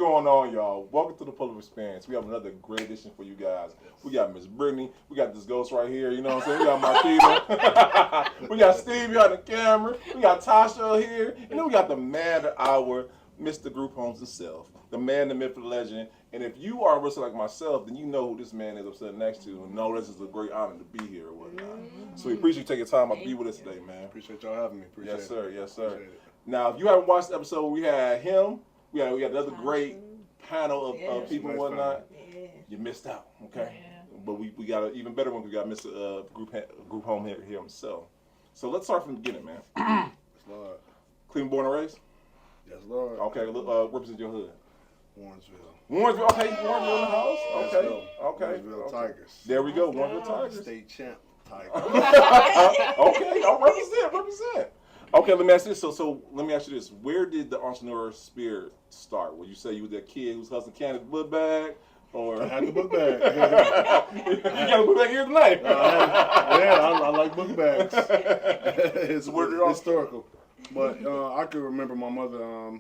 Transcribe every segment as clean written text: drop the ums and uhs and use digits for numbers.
going on, y'all? Welcome to the Pull Up Experience. We have another great edition for you guys. We got Miss Brittany. We got this ghost right here. You know what I'm saying? We got Marquita. We got Steve behind the camera. We got Tasha here. And then we got the man of the hour, Mr. Group Homes himself. The man, the myth, the legend. And if you are a wrestler like myself, then you know who this man is I'm sitting next to. And know this is a great honor to be here or whatnot. So we appreciate you taking time out to be with us today, man. Appreciate y'all having me. Appreciate Yes, sir. it. Yes, sir. Appreciate it. Now, if you haven't watched the episode, we had him. We had another great panel of people and whatnot. Yeah. You missed out, okay? Yeah. But we got an even better one. We got Mr. Group Home here himself. So let's start from the beginning, man. Yes, Lord. Cleveland born and raised? Yes, Lord. Okay, represent your hood. Warrensville. Warrensville, okay, Warrensville in the house? Let's Okay, go. okay. Warrensville Tigers. There we go, Warrensville Tigers. State champ Tigers. Okay, I'll represent. Okay, let me ask you this. So let me ask you this. Where did the entrepreneur spirit start? Would you say you were that kid who was hustling candy in the book bag? Or I had the book bag. You got a book bag here tonight. I like book bags. It's Where historical. But I could remember my mother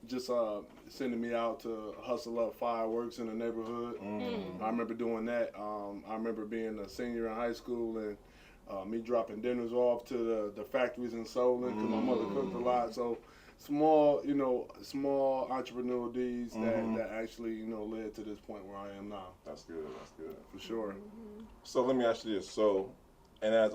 just sending me out to hustle up fireworks in the neighborhood. I remember doing that. I remember being a senior in high school and me dropping dinners off to the factories in Solon because my mother cooked a lot. So small entrepreneurial deeds that actually, led to this point where I am now. That's good. For sure. So let me ask you this. So, and as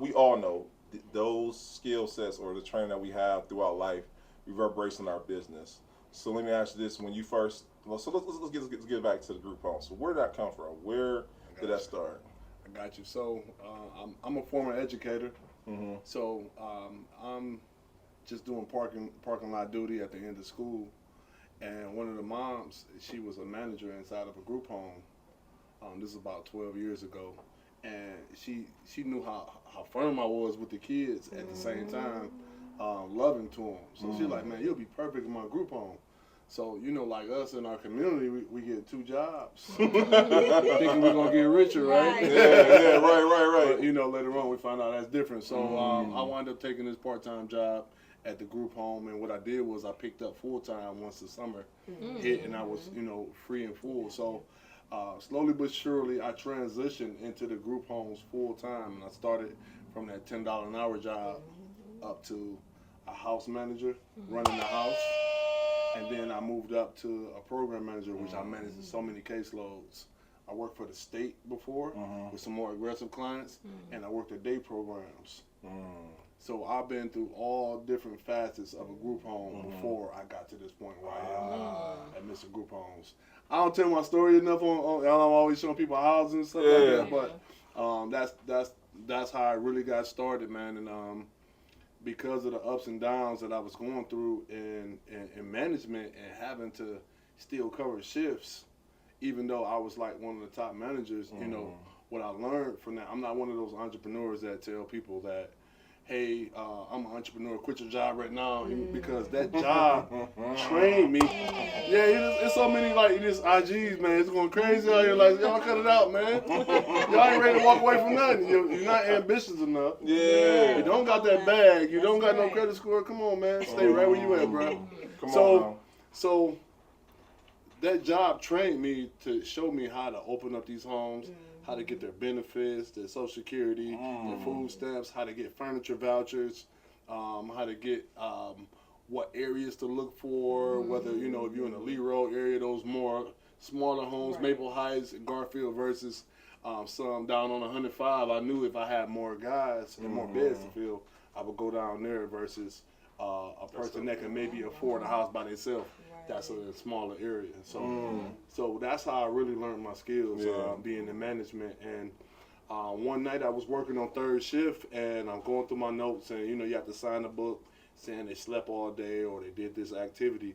we all know, those skill sets or the training that we have throughout life reverberates in our business. So let me ask you this: when you first, let's get back to the group home. So where did that come from? Where did that start? I got you. So I'm a former educator. So I'm just doing parking lot duty at the end of school, and one of the moms, she was a manager inside of a group home. This is about 12 years ago, and she knew how firm I was with the kids at the same time, loving to them. So she's like, man, you'll be perfect in my group home. So, like us in our community, we get 2 jobs. Thinking we're going to get richer, right? Yeah, right. But, later on we find out that's different. So I wound up taking this part-time job at the group home. And what I did was I picked up full-time once the summer hit and I was, free and full. So slowly but surely I transitioned into the group homes full-time. And I started from that $10 an hour job up to a house manager running the house. And then I moved up to a program manager, which I managed so many caseloads. I worked for the state before with some more aggressive clients, and I worked at day programs. So I've been through all different facets of a group home before I got to this point where I am at Mr. Group Homes. I don't tell my story enough I'm always showing people houses and stuff like that, but that's how I really got started, man. And because of the ups and downs that I was going through in management and having to still cover shifts, even though I was like one of the top managers, what I learned from that, I'm not one of those entrepreneurs that tell people that, hey, I'm an entrepreneur, quit your job right now, because that job trained me. Yeah, it's so many these IGs, man, it's going crazy out here, like, y'all cut it out, man. Y'all ain't ready to walk away from nothing. You're not ambitious enough. Yeah. You don't got that bag. You don't got no credit score. Come on, man. Stay right where you at, bro. So that job trained me to show me how to open up these homes, how to get their benefits, their Social Security, their food stamps, how to get furniture vouchers, how to get what areas to look for, whether, if you're in the Lee Road area, those more smaller homes, Maple Heights, Garfield versus some down on 105. I knew if I had more guys and more beds to fill, I would go down there versus a person that can maybe afford a house by themselves. That's a smaller area. So that's how I really learned my skills, being in management. And one night I was working on third shift, and I'm going through my notes, and you have to sign a book saying they slept all day or they did this activity.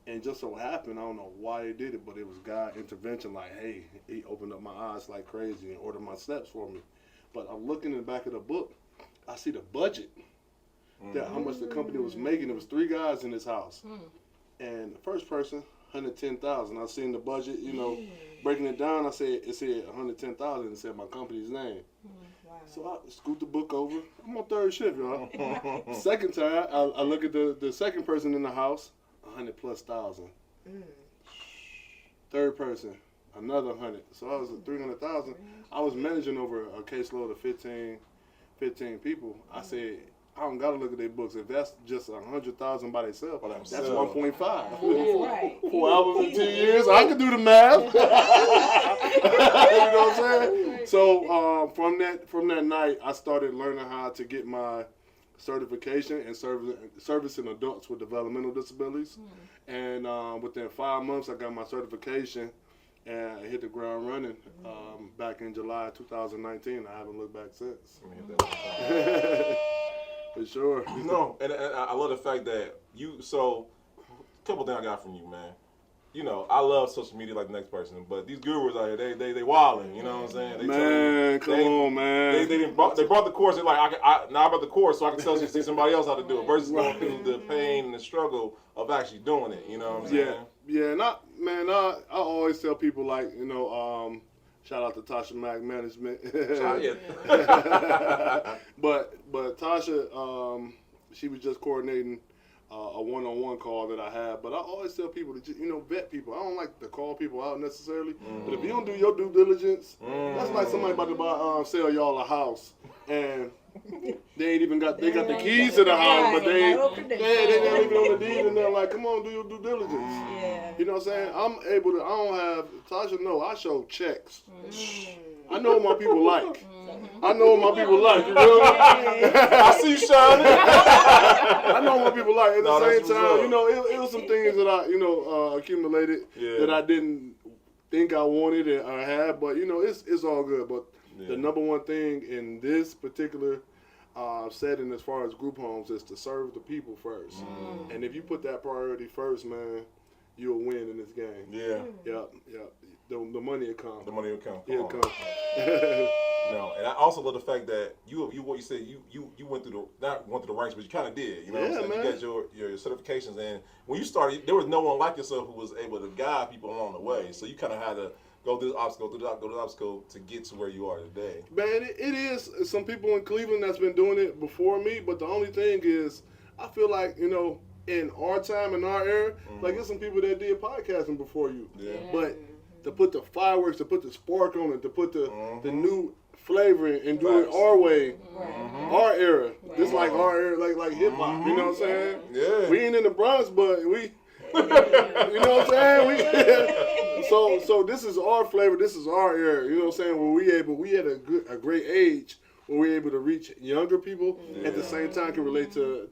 And just so happened, I don't know why they did it, but it was God intervention, like, hey, he opened up my eyes like crazy and ordered my steps for me. But I'm looking in the back of the book, I see the budget, that how much the company was making. There was 3 guys in this house. And the first person, $110,000. I seen the budget, breaking it down. It said $110,000. It said my company's name. Wow. So I scoot the book over. I'm on third shift, y'all. Second time, I look at the second person in the house, $100,000+. Third person, another 100. So I was at 300,000. I was managing over a caseload of 15 people. I said, I don't gotta look at their books. If that's just 100,000 by themselves, that's 1.5. Right. 4 hours in 10 years, I can do the math. You know what I'm saying? So from that night, I started learning how to get my certification in servicing adults with developmental disabilities. And within 5 months, I got my certification and I hit the ground running back in July 2019. I haven't looked back since. For sure. No, and I love the fact that so a couple things I got from you, man. You know, I love social media like the next person, but these gurus out here, they wilding, you know what I'm saying? Come on, man. They brought the course. They're like, now I brought the course, so I can see somebody else how to do it, versus going through the pain and the struggle of actually doing it. You know what I'm saying? Yeah. And I always tell people, like, you know, shout out to Tasha Mack Management. But Tasha, she was just coordinating a one-on-one call that I had. But I always tell people to just, vet people. I don't like to call people out necessarily. But if you don't do your due diligence, that's like somebody about to sell y'all a house and they ain't even got the keys to the house, but they not even on the deed, and they're like, come on, do your due diligence. Yeah. You know what I'm saying? I don't have, Tasha, no, I show checks. I know what my people like. I know what my people like, you know? I see you shining. I know what my people like. At the same time, it was some things that I, accumulated that I didn't think I wanted or had, but, it's all good. But the number one thing in this particular setting as far as group homes is to serve the people first. And if you put that priority first, man, you'll win in this game. Yeah. Yep. The money will come. The money will come. It'll come. No, and I also love the fact that what you said, you went through the ranks, but you kind of did. You know what I'm saying? Man. You got your certifications, and when you started, there was no one like yourself who was able to guide people along the way. So you kind of had to go through the obstacle, to get to where you are today. Man, it is some people in Cleveland that's been doing it before me, but the only thing is, I feel like, in our time, in our era, like there's some people that did podcasting before you. Yeah. But to put the fireworks, to put the spark on it, to put the new flavor in and do it our way, our era. This like our era, like hip hop. You know what I'm saying? Yeah. We ain't in the Bronx, but we. You know what I'm saying? So this is our flavor. This is our era. You know what I'm saying? Where we had a great age where we're able to reach younger people at the same time can relate to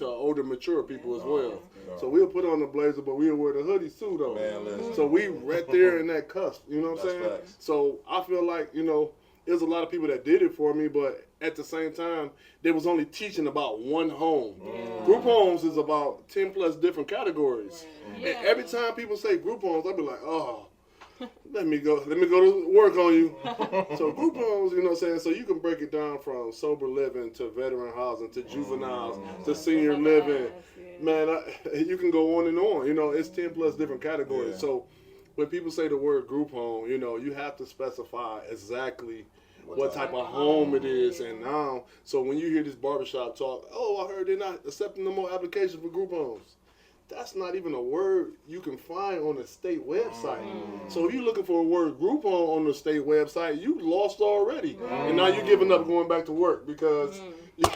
older, mature people as well. So we'll put on the blazer, but we'll wear the hoodies too, though. Man, listen. So we right there in that cusp. You know what I'm saying? Facts. So I feel like there's a lot of people that did it for me, but at the same time, they was only teaching about one home. Group homes is about 10 plus different categories. And every time people say group homes, I'll be like, oh, let me go to work on you. So group homes, you know what I'm saying? So you can break it down from sober living to veteran housing to juveniles to senior living. Man, you can go on and on. It's 10 plus different categories. Yeah. So when people say the word group home, you have to specify exactly what type of home it is. And now, so when you hear this barbershop talk, oh, I heard they're not accepting no more applications for group homes. That's not even a word you can find on the state website. So if you're looking for a word group home on the state website, you lost already. And now you're giving up going back to work because you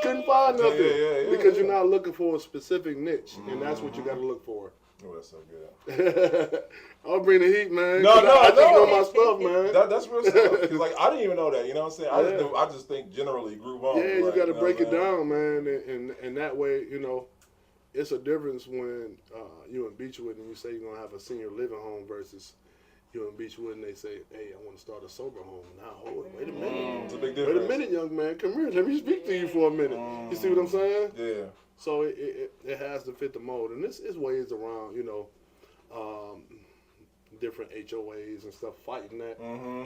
couldn't find nothing. Because you're not looking for a specific niche. And that's what you got to look for. Oh, that's so good. I'll bring the heat, man. No, I just know my stuff, man. That's real stuff. Cause like I didn't even know that. You know what I'm saying? I just think generally group home. Yeah, you got to break it down, man. And that way, it's a difference when you in Beechwood and you say you're gonna have a senior living home versus you in Beechwood and they say, hey, I want to start a sober home. Now, wait a minute. It's a big difference. Wait a minute, young man. Come here. Let me speak to you for a minute. You see what I'm saying? Yeah. So it has to fit the mold, and this is ways around, different HOAs and stuff fighting that.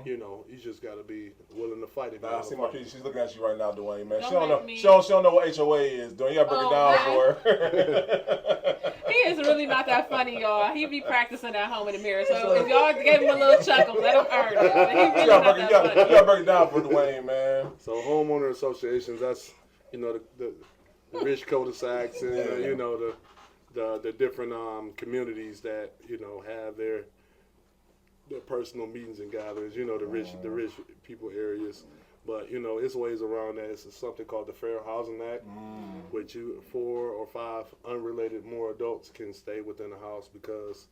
You just got to be willing to fight it. Nah, I see my kid. She's looking at you right now, Duane, man. Don't She don't know. make me- She don't know what HOA is. Duane, you gotta break it down for her. He is really not that funny, y'all. He be practicing at home in the mirror. So if y'all gave him a little chuckle, let him earn it. But he really You not gotta that funny. break it down for Duane, man. So homeowner associations, that's the rich cul-de-sacs and the different communities that have their personal meetings and gatherings. The rich people areas. But it's ways around that. It's something called the Fair Housing Act, which 4 or 5 unrelated more adults can stay within the house because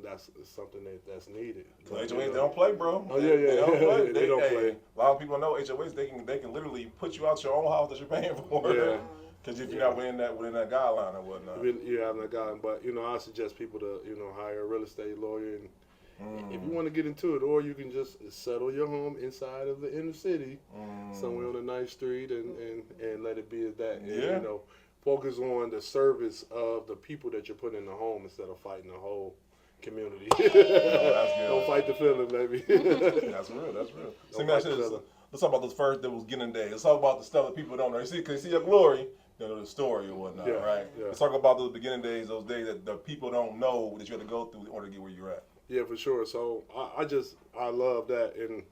that's something that's needed. HOAs, they don't play, bro. Oh yeah. They don't play. They don't play. A lot of people know HOAs. They can literally put you out your own house that you're paying for. Yeah. Because if you're not within that guideline or whatnot. Yeah, I'm not guy, but I suggest people to hire a real estate lawyer, and if you want to get into it, or you can just settle your home inside of the inner city, somewhere on a nice street, and let it be as that. And, focus on the service of the people that you're putting in the home instead of fighting the whole community. That's good. Don't fight the feeling, baby. That's real. Let's talk about those first beginning days. Let's talk about the stuff that people don't know. Because you see your glory, the story or whatnot, right? Yeah. Let's talk about those beginning days, those days that the people don't know that you had to go through in order to get where you're at. Yeah, for sure. So I love that, and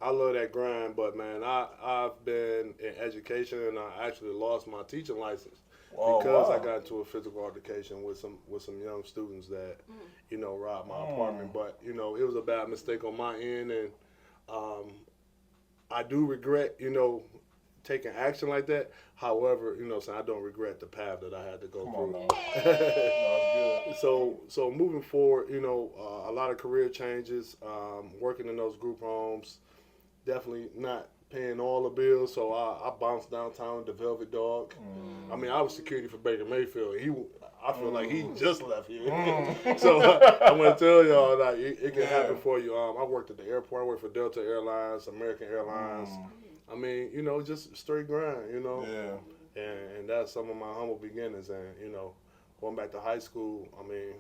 I love that grind. But man, I've been in education, and I actually lost my teaching license because I got into a physical altercation with some young students that robbed my apartment. But it was a bad mistake on my end, and I do regret taking action like that. However, so I don't regret the path that I had to go through. So moving forward, a lot of career changes, working in those group homes, definitely not paying all the bills. So I bounced downtown to Velvet Dog. I mean, I was security for Baker Mayfield. I feel like he just left here. So I want to tell y'all that it can happen for you. I worked at the airport. I worked for Delta Airlines, American Airlines. I mean, just straight grind, Yeah. And that's some of my humble beginnings. And, going back to high school, I mean,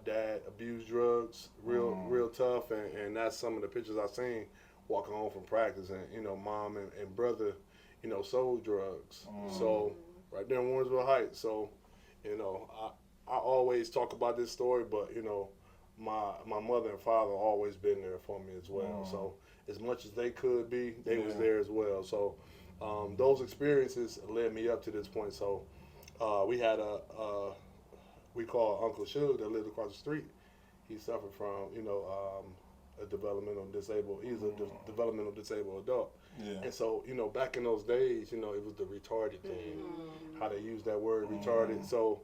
dad abused drugs, real tough. And that's some of the pictures I've seen walking home from practice. And, mom and brother, sold drugs. So right there in Warrensville Heights. So, I always talk about this story, but, my mother and father always been there for me as well. So as much as they could be, they was there as well. So those experiences led me up to this point. So we had we call Uncle Suge that lived across the street. He suffered from, a developmental disabled. He's a developmental disabled adult. Yeah. And so, back in those days, it was the retarded thing, how they use that word retarded. So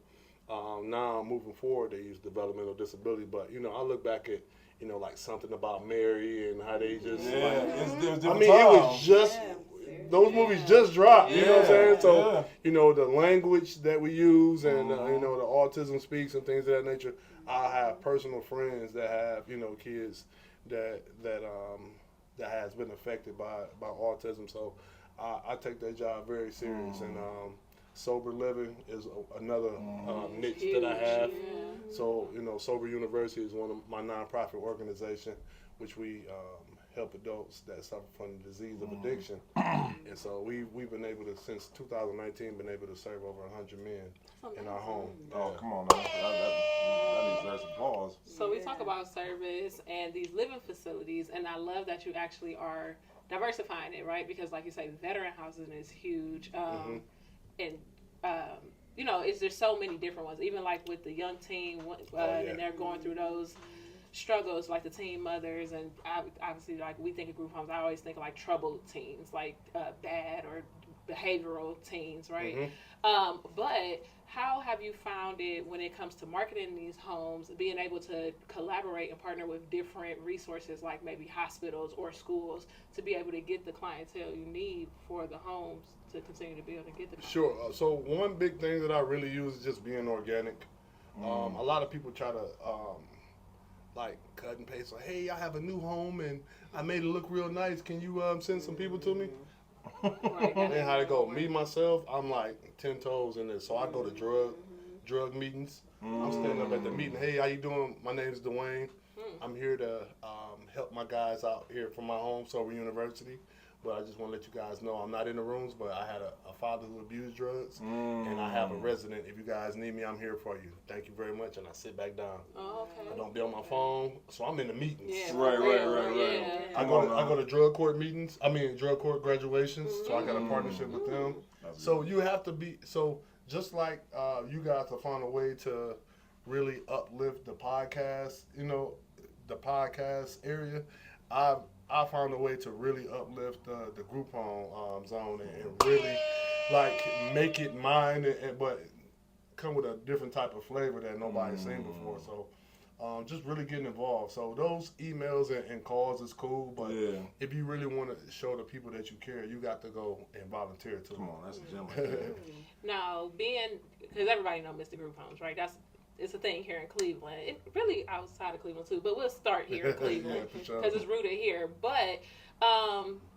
now moving forward, they use developmental disability. But, I look back at, like Something About Mary and how they just, it was just, those movies just dropped, you know what I'm saying? So, the language that we use and, the autism speaks and things of that nature. I have personal friends that have, kids that has been affected by autism. So I take that job very serious. And sober living is another niche that I have. So, Sober University is one of my nonprofit organization, which we help adults that suffer from the disease of addiction. And so we've been able to, since 2019, been able to serve over 100 men in our home. Oh, come on now. That deserves applause. So we talk about service and these living facilities, and I love that you actually are diversifying it, right? Because like you say, veteran housing is huge. And there's so many different ones. Even like with the young teen, and they're going through those struggles, like the teen mothers, and obviously, like we think of group homes, I always think of like troubled teens, like bad or behavioral teens, right? But how have you found it when it comes to marketing these homes, being able to collaborate and partner with different resources like maybe hospitals or schools to be able to get the clientele you need for the homes to continue to be able to get the Sure. So one big thing that I really use is just being organic. A lot of people try to like cut and paste. So, hey, I have a new home and I made it look real nice. Can you send some people to me? And how to go. Me, myself, I'm like 10 toes in this. So I go to drug meetings. I'm standing up at the meeting. Hey, how you doing? My name is Duane. I'm here to help my guys out here from my home, Sober University. But I just want to let you guys know I'm not in the rooms, but I had a father who abused drugs, and I have a resident. If you guys need me, I'm here for you. Thank you very much, and I sit back down. Oh, okay. I don't be on my phone, so I'm in the meetings. Yeah, Right. Yeah. I go to drug court meetings. I mean, drug court graduations, so I got a partnership with them. So you have to be, so just like you guys have found a way to really uplift the podcast, the podcast area, I found a way to really uplift the group home zone and really like make it mine, but come with a different type of flavor that nobody's seen before. So just really getting involved. So those emails and calls is cool, but if you really want to show the people that you care, you got to go and volunteer too. Come on, that's a gem right there. Now, because everybody know Mr. Group Homes, right? It's a thing here in Cleveland. It really outside of Cleveland too, but we'll start here in Cleveland because it's rooted here. But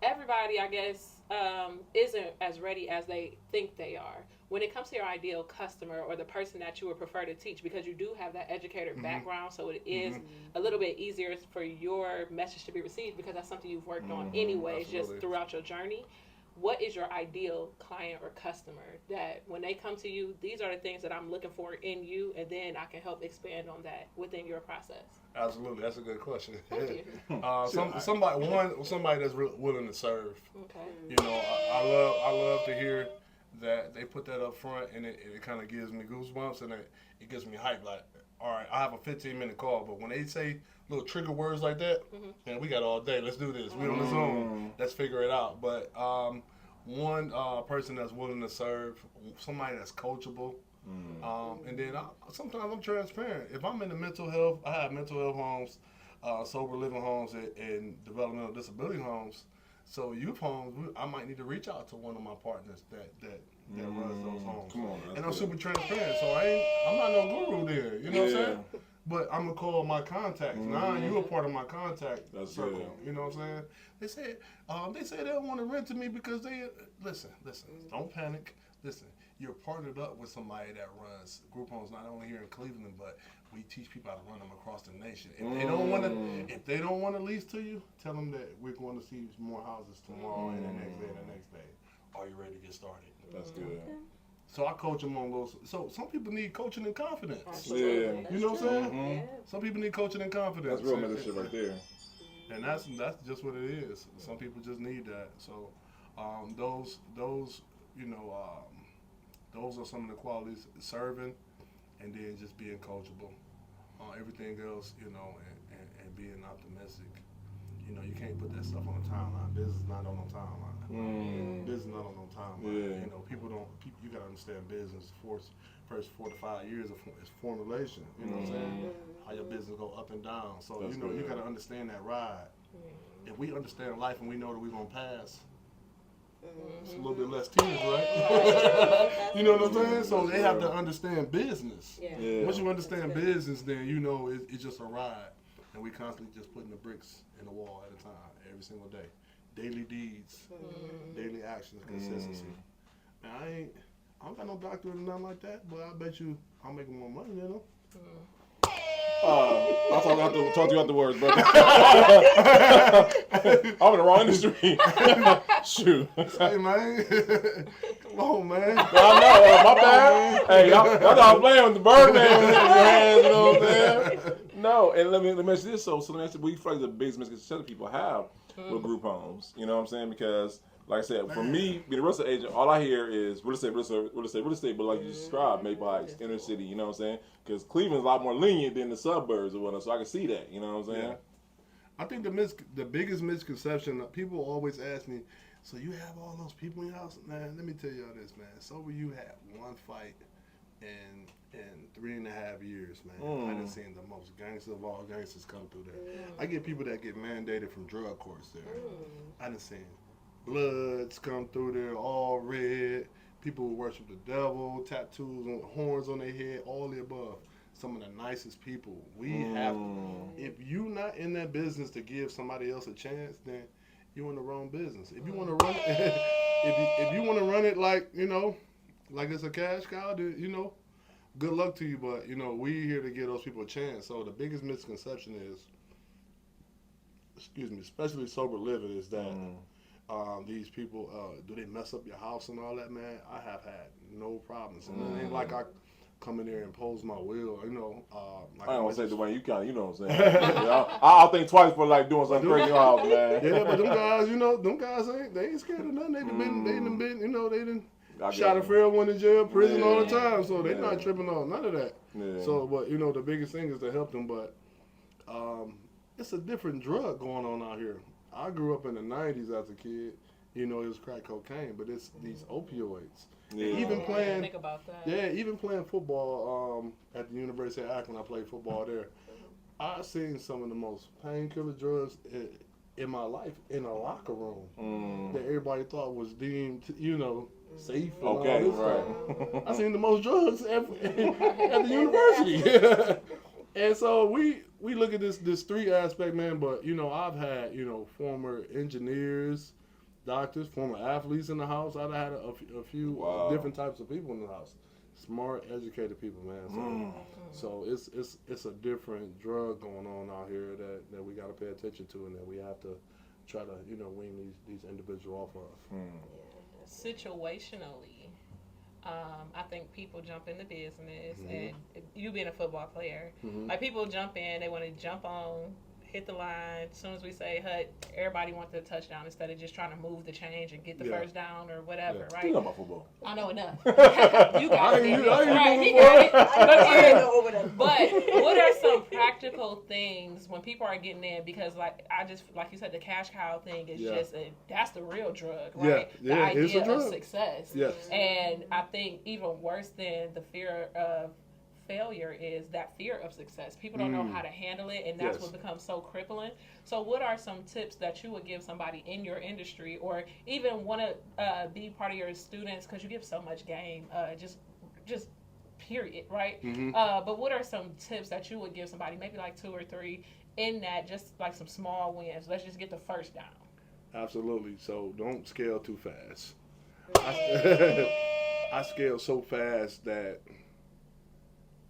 everybody, I guess, isn't as ready as they think they are when it comes to your ideal customer or the person that you would prefer to teach, because you do have that educator background, so it is a little bit easier for your message to be received because that's something you've worked on anyways, just throughout your journey. What is your ideal client or customer that when they come to you, these are the things that I'm looking for in you, and then I can help expand on that within your process? Absolutely, that's a good question. Thank you. Somebody that's willing to serve. Okay. I love to hear that they put that up front, and it kind of gives me goosebumps, and it gives me hype. Like, all right, I have a 15-minute call, but when they say little trigger words like that, man, we got all day. Let's do this. We on the Zoom. Let's figure it out. But one person that's willing to serve, somebody that's coachable, and then sometimes I'm transparent. If I'm in the mental health, I have mental health homes, sober living homes, and developmental disability homes. So youth homes, I might need to reach out to one of my partners that runs those homes. Come on, and I'm super transparent, so I'm not no guru there. You know what I'm saying? But I'm gonna call my contacts. Now you a part of my contact circle. Good. You know what I'm saying? They say they don't want to rent to me because they listen. Don't panic. Listen, you're partnered up with somebody that runs group homes not only here in Cleveland, but we teach people how to run them across the nation. If they don't want to lease to you, tell them that we're going to see more houses tomorrow and the next day and the next day. Are you ready to get started? That's good. So I coach them on those. So some people need coaching and confidence. Absolutely. You know what I'm saying? Some people need coaching and confidence. That's real mentorship right there. And that's just what it is. Some people just need that. So those are some of the qualities: serving, and then just being coachable. Everything else, and being optimistic. You can't put that stuff on the timeline. Business is not on no timeline. Business is not on no timeline. People don't. You gotta understand business. First 4 to 5 years is formulation. You know what I'm saying? How your business go up and down. So you gotta understand that ride. If we understand life and we know that we're gonna pass, it's a little bit less tears, right? You know what I'm saying? So they have to understand business. Once you understand business, then it's just a ride. And we constantly just putting the bricks in the wall at a time, every single day. Daily deeds, daily actions, consistency. And I don't got no doctorate or nothing like that, but I bet you I'm making more money than them. I'll talk to you afterwards, brother. I'm in the wrong industry. Shoot. Hey, man. Come on, man. I know, my bad. Hey, y'all thought I was playing with the Birdman in your hands, you know what I'm saying? No, and let me mention this. So let me ask you, what do you feel like the biggest misconception people have with group homes? You know what I'm saying? Because, like I said, for me, being a real estate agent, all I hear is real estate, but like you described, Maple Heights, inner city, you know what I'm saying? Because Cleveland's a lot more lenient than the suburbs or whatnot, so I can see that, you know what I'm saying? Yeah. I think the biggest misconception, people always ask me, so you have all those people in your house? Man, let me tell y'all this, man. Sober, you had one fight in 3.5 years, man. I done seen the most gangster of all gangsters come through there. I get people that get mandated from drug courts there. I done seen bloods come through there, all red. People who worship the devil, tattoos, horns on their head, all the above. Some of the nicest people. We have to. If you not in that business to give somebody else a chance, then you're in the wrong business. If you want to run it, if you want to run it like it's a cash cow, then, good luck to you. But we here to give those people a chance. So the biggest misconception is, especially sober living, is that these people do they mess up your house and all that, man? I have had no problems, and it ain't like I come in there and impose my will, like I don't want to say Duane, you kind of, you know what I'm saying? I'll think twice for like doing something crazy in your house, man. Yeah, but them guys, them guys ain't scared of nothing. They done been, Shot a fair one in jail, prison all the time, so they're Yeah. not tripping on none of that. Yeah. So, but you know, the biggest thing is to help them. But it's a different drug going on out here. I grew up in the '90s as a kid. You know, it was crack cocaine, but it's these opioids. Yeah. Even playing, Think about that. yeah, even playing football at the University of Akron. I played football there. I seen some of the most painkiller drugs in my life in a locker room that everybody thought was deemed, you know, safe. And all this stuff. I seen the most drugs at the university. And so we look at this street aspect, man. But you know, I've had, you know, former engineers, doctors, former athletes in the house. I've had a few different types of people in the house. Smart, educated people, man. So it's a different drug going on out here that we got to pay attention to, and that we have to try to, you know, wean these individuals off of. Situationally, I think people jump into business, and you being a football player, like people jump in, they want to jump on, hit the line. As soon as we say hut, everybody wants the touchdown instead of just trying to move the change and get the first down or whatever, right? You know about football. I know enough. You got it. Right, he got it. But what are some practical things when people are getting in? Because like you said, the cash cow thing is just that's the real drug, right? The idea of success. Yes. And I think even worse than the fear of failure is that fear of success. People don't know how to handle it, and that's what becomes so crippling. So what are some tips that you would give somebody in your industry, or even want to be part of your students, because you give so much game, just period, right? But what are some tips that you would give somebody, maybe like 2 or 3 in that, just like some small wins? Let's just get the first down. Absolutely. So don't scale too fast. I scaled so fast that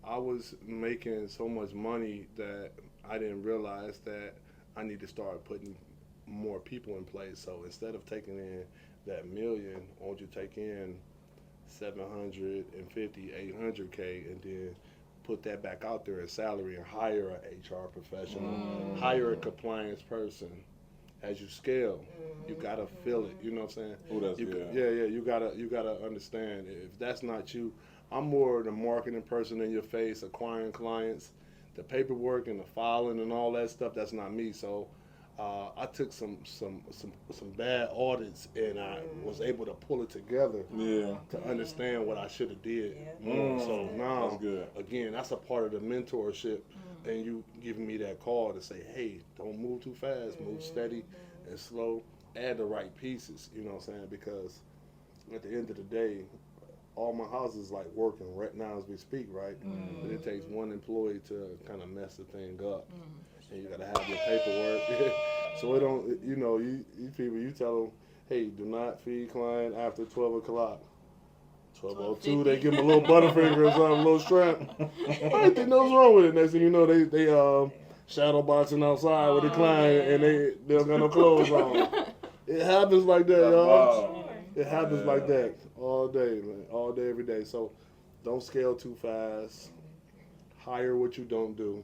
I was making so much money that I didn't realize that I need to start putting more people in place. So instead of taking in that million, why don't you take in 750, 800K, and then put that back out there as salary and hire an HR professional, hire a compliance person. As you scale, you gotta feel it. You know what I'm saying? Oh, that's good. Yeah. You gotta understand. If that's not you, I'm more the marketing person in your face, acquiring clients, the paperwork and the filing and all that stuff. That's not me. So I took some bad audits, and I was able to pull it together to understand what I should have did more. So now, that's good. Again, that's a part of the mentorship, and you giving me that call to say, hey, don't move too fast, move steady and slow, add the right pieces. You know what I'm saying? Because at the end of the day, all my houses like working right now as we speak, right? But it takes one employee to kind of mess the thing up, and you gotta have your paperwork. So it don't, you know, you people, you tell them, hey, do not feed client after 12 o'clock. 12:02, they give them a little Butterfinger or something, a little shrimp. I didn't think nothing wrong with it. Next thing you know, they shadow boxing outside with the client, and they don't got no clothes on. It happens like that, y'all. It happens like that all day, man. All day, every day. So don't scale too fast. Hire what you don't do.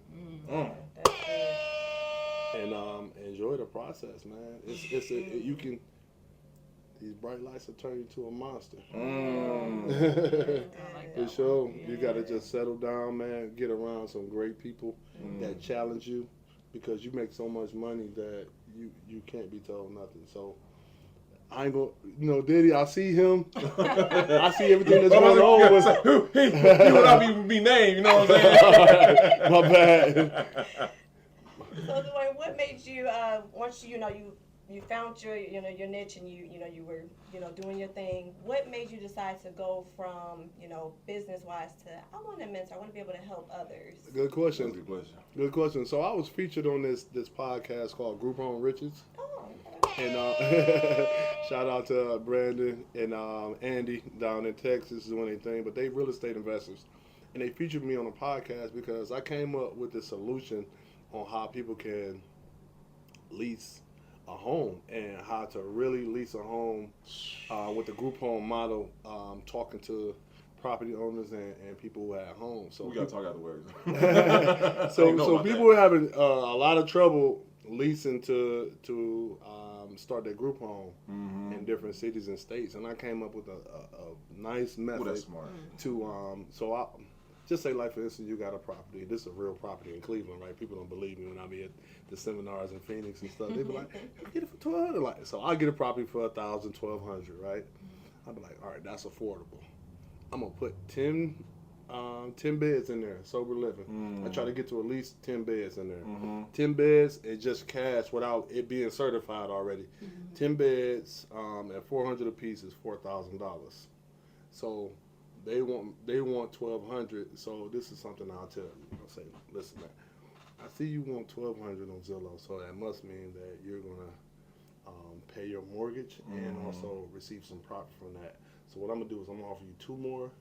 And enjoy the process, man. You can. These bright lights will turn you into a monster. For sure. You gotta just settle down, man. Get around some great people that challenge you, because you make so much money that you can't be told nothing. So I ain't gonna, you know, Diddy, I see him. I see everything that's going on. He would not be named, you know what I'm saying? My bad. So, Duane, what made you, once you found your niche, and you were doing your thing, what made you decide to go from business wise to I want to mentor, I want to be able to help others? Good question. Good question. So I was featured on this podcast called Group Home Riches. Oh, And shout out to Brandon and Andy down in Texas doing their thing, but they real estate investors. And they featured me on a podcast because I came up with the solution on how people can lease a home and how to really lease a home with the group home model, talking to property owners and people who have homes. So we got to talk out the words. So people were having a lot of trouble leasing to start that group home in different cities and states, and I came up with a nice method that's smart. to so I just say, like, for instance, you got a property. This is a real property in Cleveland, right? People don't believe me when I be at the seminars in Phoenix and stuff. They be like, get it for $1,200. Like, so I get a property for $1,000, $1,200, right? I'll be like, all right, that's affordable. I'm gonna put 10 beds in there, sober living. I try to get to at least 10 beds in there. 10 beds and just cash without it being certified already. 10 beds at $400 a piece is $4,000. So they want $1,200. So this is something I'll tell you. I'll say, listen, man, I see you want $1,200 on Zillow, so that must mean that you're gonna pay your mortgage and also receive some profit from that. So what I'm gonna do is I'm gonna offer you $2 more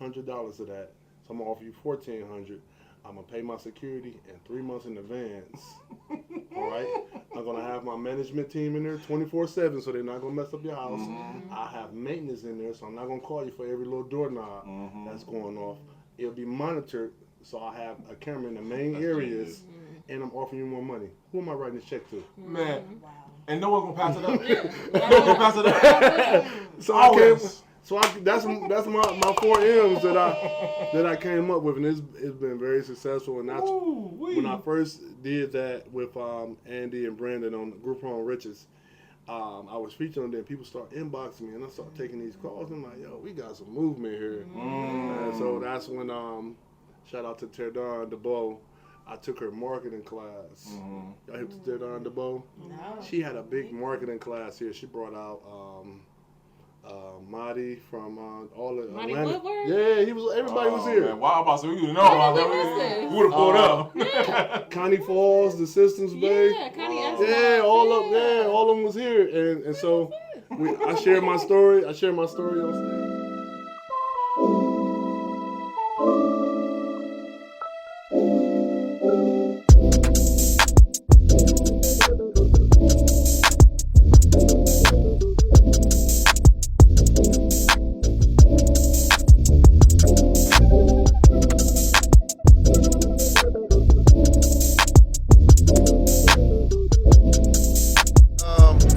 $100 of that. So I'm gonna offer you $1,400. I'm gonna pay my security in 3 months in advance. All right. I'm gonna have my management team in there 24/7, so they're not gonna mess up your house. I have maintenance in there, so I'm not gonna call you for every little doorknob that's going off. It'll be monitored, so I have a camera in the main areas, and I'm offering you more money. Who am I writing this check to? Man. And no one's gonna pass it up. No one's gonna pass it up. That's my 4 M's that I came up with, and it's been very successful. And that's when I first did that with Andy and Brandon on Group Home Riches. I was featured on there, and people start inboxing me, and I started taking these calls. And I'm like, yo, we got some movement here. And so that's when shout out to Terdon DeBow. I took her marketing class. Y'all hip to Terdon DeBow? No. She had a big marketing class here. She brought out Marty from all the Marty Atlanta. Woodward? Yeah, everybody was here. Man, wow, about to, we would know about that. We would have pulled up. Connie Falls, the Systems Bay. Yeah, Connie Yeah, all of them was here, and so I shared my story. I shared my story on stage.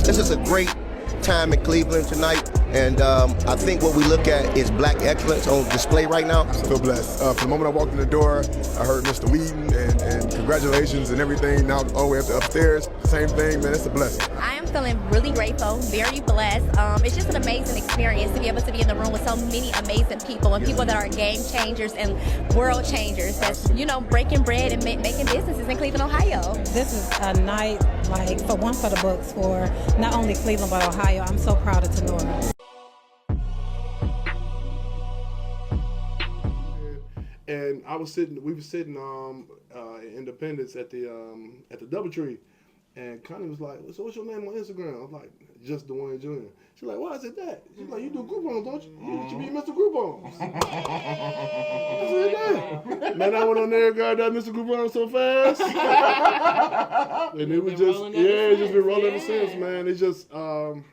This is a great time in Cleveland tonight, and I think what we look at is black excellence on display right now. I feel blessed. From the moment I walked in the door, I heard Mr. Wheaton and congratulations and everything. Now all the way up to upstairs, same thing, man. It's a blessing. I am feeling really grateful, very blessed. It's just an amazing experience to be able to be in the room with so many amazing people and people that are game changers and world changers. That's breaking bread and making businesses in Cleveland, Ohio. This is a night for the books for not only Cleveland but Ohio. I'm so proud of Tenora. And we were sitting in Independence at the DoubleTree, and Connie was like, "So what's your name on Instagram?" I was like, "Just Duane Jr." She's like, "Why is it that?" She's like, "You do group homes, don't you? You should be Mr. Group Homes." I said, "That." Man, I went on there and got that Mr. Group Homes so fast, and it was just been rolling ever since, man. It's just I'm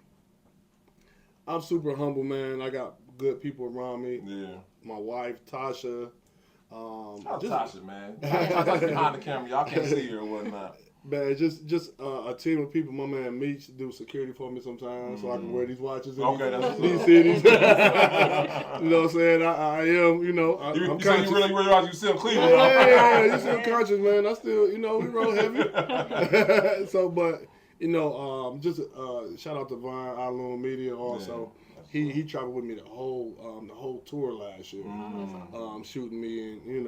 super humble, man. I got good people around me. Yeah. My wife, Tasha. Tasha, man. Tasha's behind the camera. Y'all can't see her or whatnot. Man, just a team of people. My man Meech do security for me sometimes, so I can wear these watches in these cities. You know what I'm saying? I am, I'm you really realize you still Cleveland. Yeah, you still conscious, man. I still, we roll heavy. So, but, just shout out to Vine, Alone Media also. Yeah. He traveled with me the whole tour last year, shooting me, and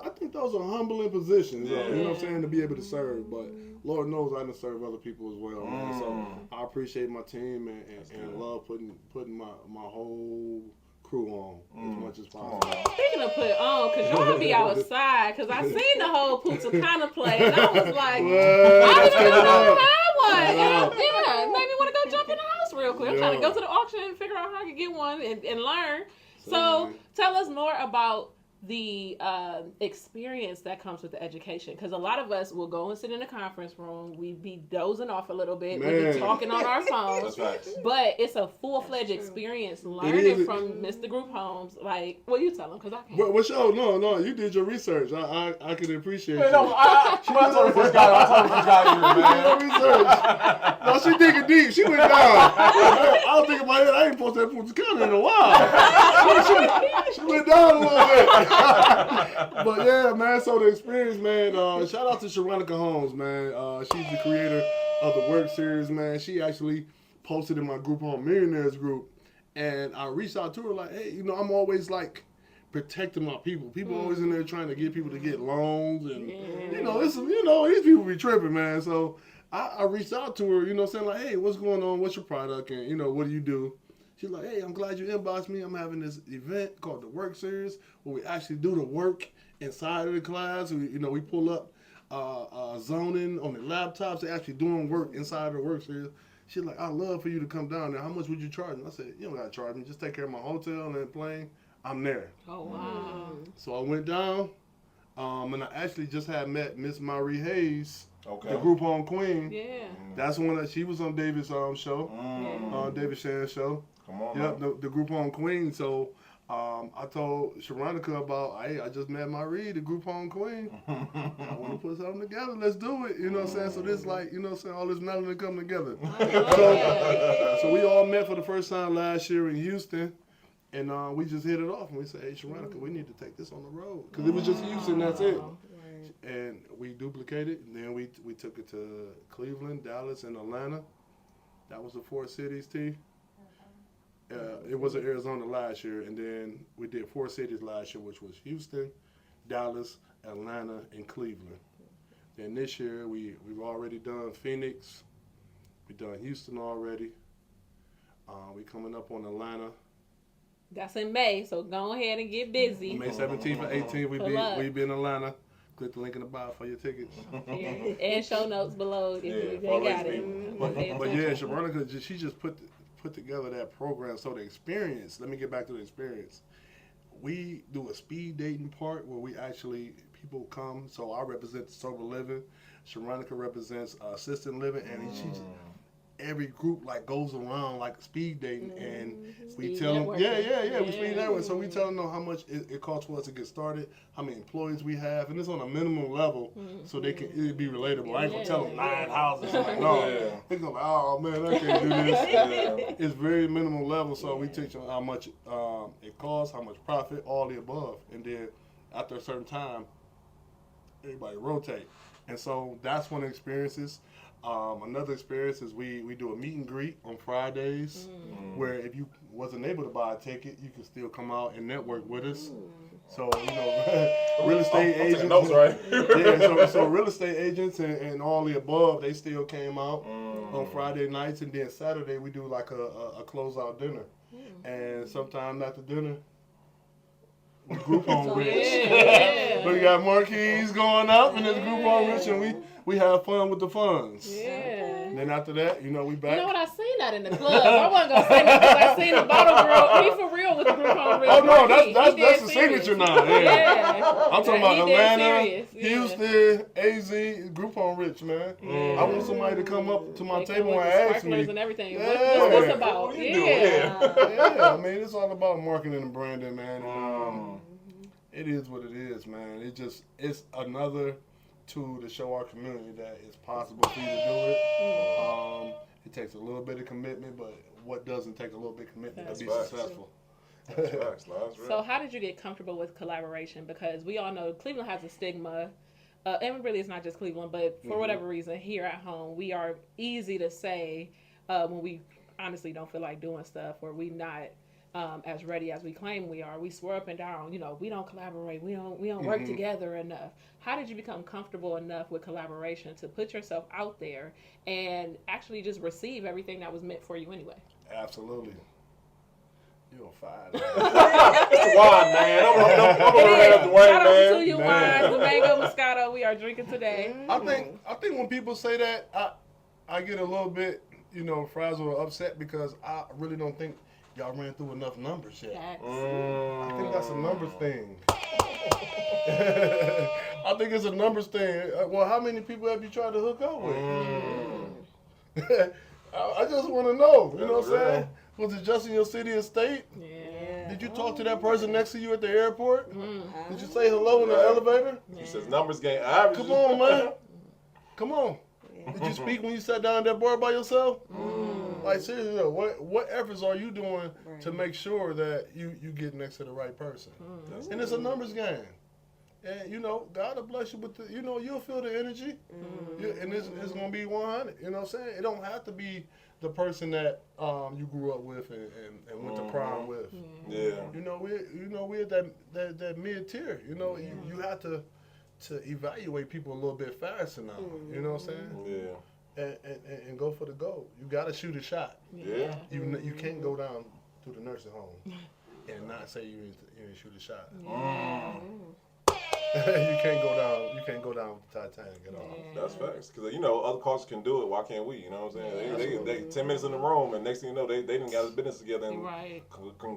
I think those are humbling positions, you know what I'm saying, to be able to serve. But Lord knows I done serve other people as well, man. So I appreciate my team and love putting my whole crew on as much as possible. Speaking of put on, because y'all be outside, because I seen the whole Punta play, and I was like, I didn't even know I had one. And it made me want to go jump in the house real quick. I'm trying to go to the auction and figure out how I can get one and learn. So tell us more about the experience that comes with the education, because a lot of us will go and sit in a conference room, we be dozing off a little bit, we be talking on our phones, but it's a full-fledged experience learning from Mr. Group Homes. Like, well, you tell them, because I can't. What's your, no, you did your research. I can appreciate you. No, I told her first guy here, man. Research. No, she digging deep. She went down. I was thinking about it. I ain't posted that Punta Cana in a while. She went down a little bit. But yeah, man, so the experience, man, shout out to Sharonica Holmes, man. She's the creator of the Work series, man. She actually posted in my Group Home Millionaires group, and I reached out to her like, hey, you know, I'm always like protecting my people. People always in there trying to get people to get loans, and you know, these people be tripping, man. So I reached out to her, you know, saying like, hey, what's going on? What's your product? And you know, what do you do? She's like, hey, I'm glad you inboxed me. I'm having this event called the Work Series where we actually do the work inside of the class. We pull up zoning on the laptops. They're actually doing work inside of the Work Series. She's like, I'd love for you to come down there. How much would you charge me? I said, you don't got to charge me. Just take care of my hotel and plane. I'm there. Oh, wow. So I went down, and I actually just had met Miss Marie Hayes, okay, the Group Home Queen. Yeah. That's one that she was on David's show, David Shan's show. Come on, yep, the Group Home Queen. So I told Sharonica about, hey, I just met Marie, the Group Home Queen. I want to put something together. Let's do it. You know what I'm saying? So this like, you know what I'm saying, all this melanin come together. So we all met for the first time last year in Houston. And we just hit it off. And we said, hey, Sharonica, we need to take this on the road. Because it was just Houston, that's it. And we duplicated. And then we took it to Cleveland, Dallas, and Atlanta. That was the 4 cities, T. It was in Arizona last year, and then we did 4 cities last year, which was Houston, Dallas, Atlanta, and Cleveland. Then this year, we've already done Phoenix. We've done Houston already. We coming up on Atlanta. That's in May, so go ahead and get busy. May 17th and 18th, we be in Atlanta. Click the link in the bio for your tickets. And show notes below if you got it. But yeah, Sharonica, she just put together that program. So the experience, let me get back to the experience. We do a speed dating part where we actually, people come. So I represent sober living. Sharonica represents assisted living, and every group like goes around like speed dating, and we tell them, we speed network. So we tell them how much it costs for us to get started, how many employees we have, and it's on a minimum level, so it'd be relatable. I ain't gonna tell them 9 houses. Like, no, they're gonna be like, oh man, I can't do this. It's very minimal level, so we teach them how much it costs, how much profit, all the above, and then after a certain time, everybody rotate, and so that's one of the experiences. Another experience is we do a meet and greet on Fridays, where if you wasn't able to buy a ticket, you can still come out and network with us. So, you know, real estate agents. Notes, right? so real estate agents and all the above, they still came out on Friday nights, and then Saturday we do like a closeout dinner. And sometime after dinner, we Group Home Rich. We got marquees going up, and it's Group Home Rich, and we have fun with the funds. And then after that, you know, we back. You know what? I seen that in the club. I wasn't gonna say that because I seen the bottle girl. He for real with the Group Home Rich. Oh no, that's the serious. signature now. Yeah. I'm talking about Atlanta, Houston, AZ, Group Home Rich, man. I want somebody to come up to my table and ask me. And everything. What's this about? I mean, it's all about marketing and branding, man. And, it is what it is, man. It's another tool to show our community that it's possible for you to do it. It takes a little bit of commitment, but what doesn't take a little bit of commitment to be successful? So how did you get comfortable with collaboration? Because we all know Cleveland has a stigma, and really it's not just Cleveland, but for whatever reason here at home, we are easy to say when we honestly don't feel like doing stuff, or we not as ready as we claim we are. We swear up and down, you know, we don't collaborate, we don't work together enough. How did you become comfortable enough with collaboration to put yourself out there and actually just receive everything that was meant for you anyway? Absolutely. You're fine. Wine, man. I'm Duane, shout out to you, wine, the mango moscato we are drinking today. I think when people say that, I get a little bit, you know, frazzled or upset, because I really don't think y'all ran through enough numbers yet. Facts. I think that's a numbers thing. I think it's a numbers thing. Well, how many people have you tried to hook up with? I just want to know. You know what I'm saying? Was it just in your city and state? Yeah. Did you talk to that person next to you at the airport? Did you say hello in the elevator? He says numbers game average. Come on, man. Come on. Did you speak when you sat down at that bar by yourself? Like seriously, what efforts are you doing to make sure that you get next to the right person? And it's a numbers game. And you know, God will bless you with the, you know, you'll feel the energy. And it's gonna be 100. You know what I'm saying? It don't have to be the person that you grew up with and went to prom with. Yeah. You know, we're at that mid tier. You know, you have to evaluate people a little bit faster now. You know what I'm saying? Yeah. And go for the goal. You gotta shoot a shot. Yeah. You can't go down to the nursing home and not say you didn't shoot a shot. You can't go down with the Titanic at all. That's facts. Because, you know, other cultures can do it. Why can't we? You know what I'm saying? They 10 minutes in the room, and next thing you know, they done got his business together and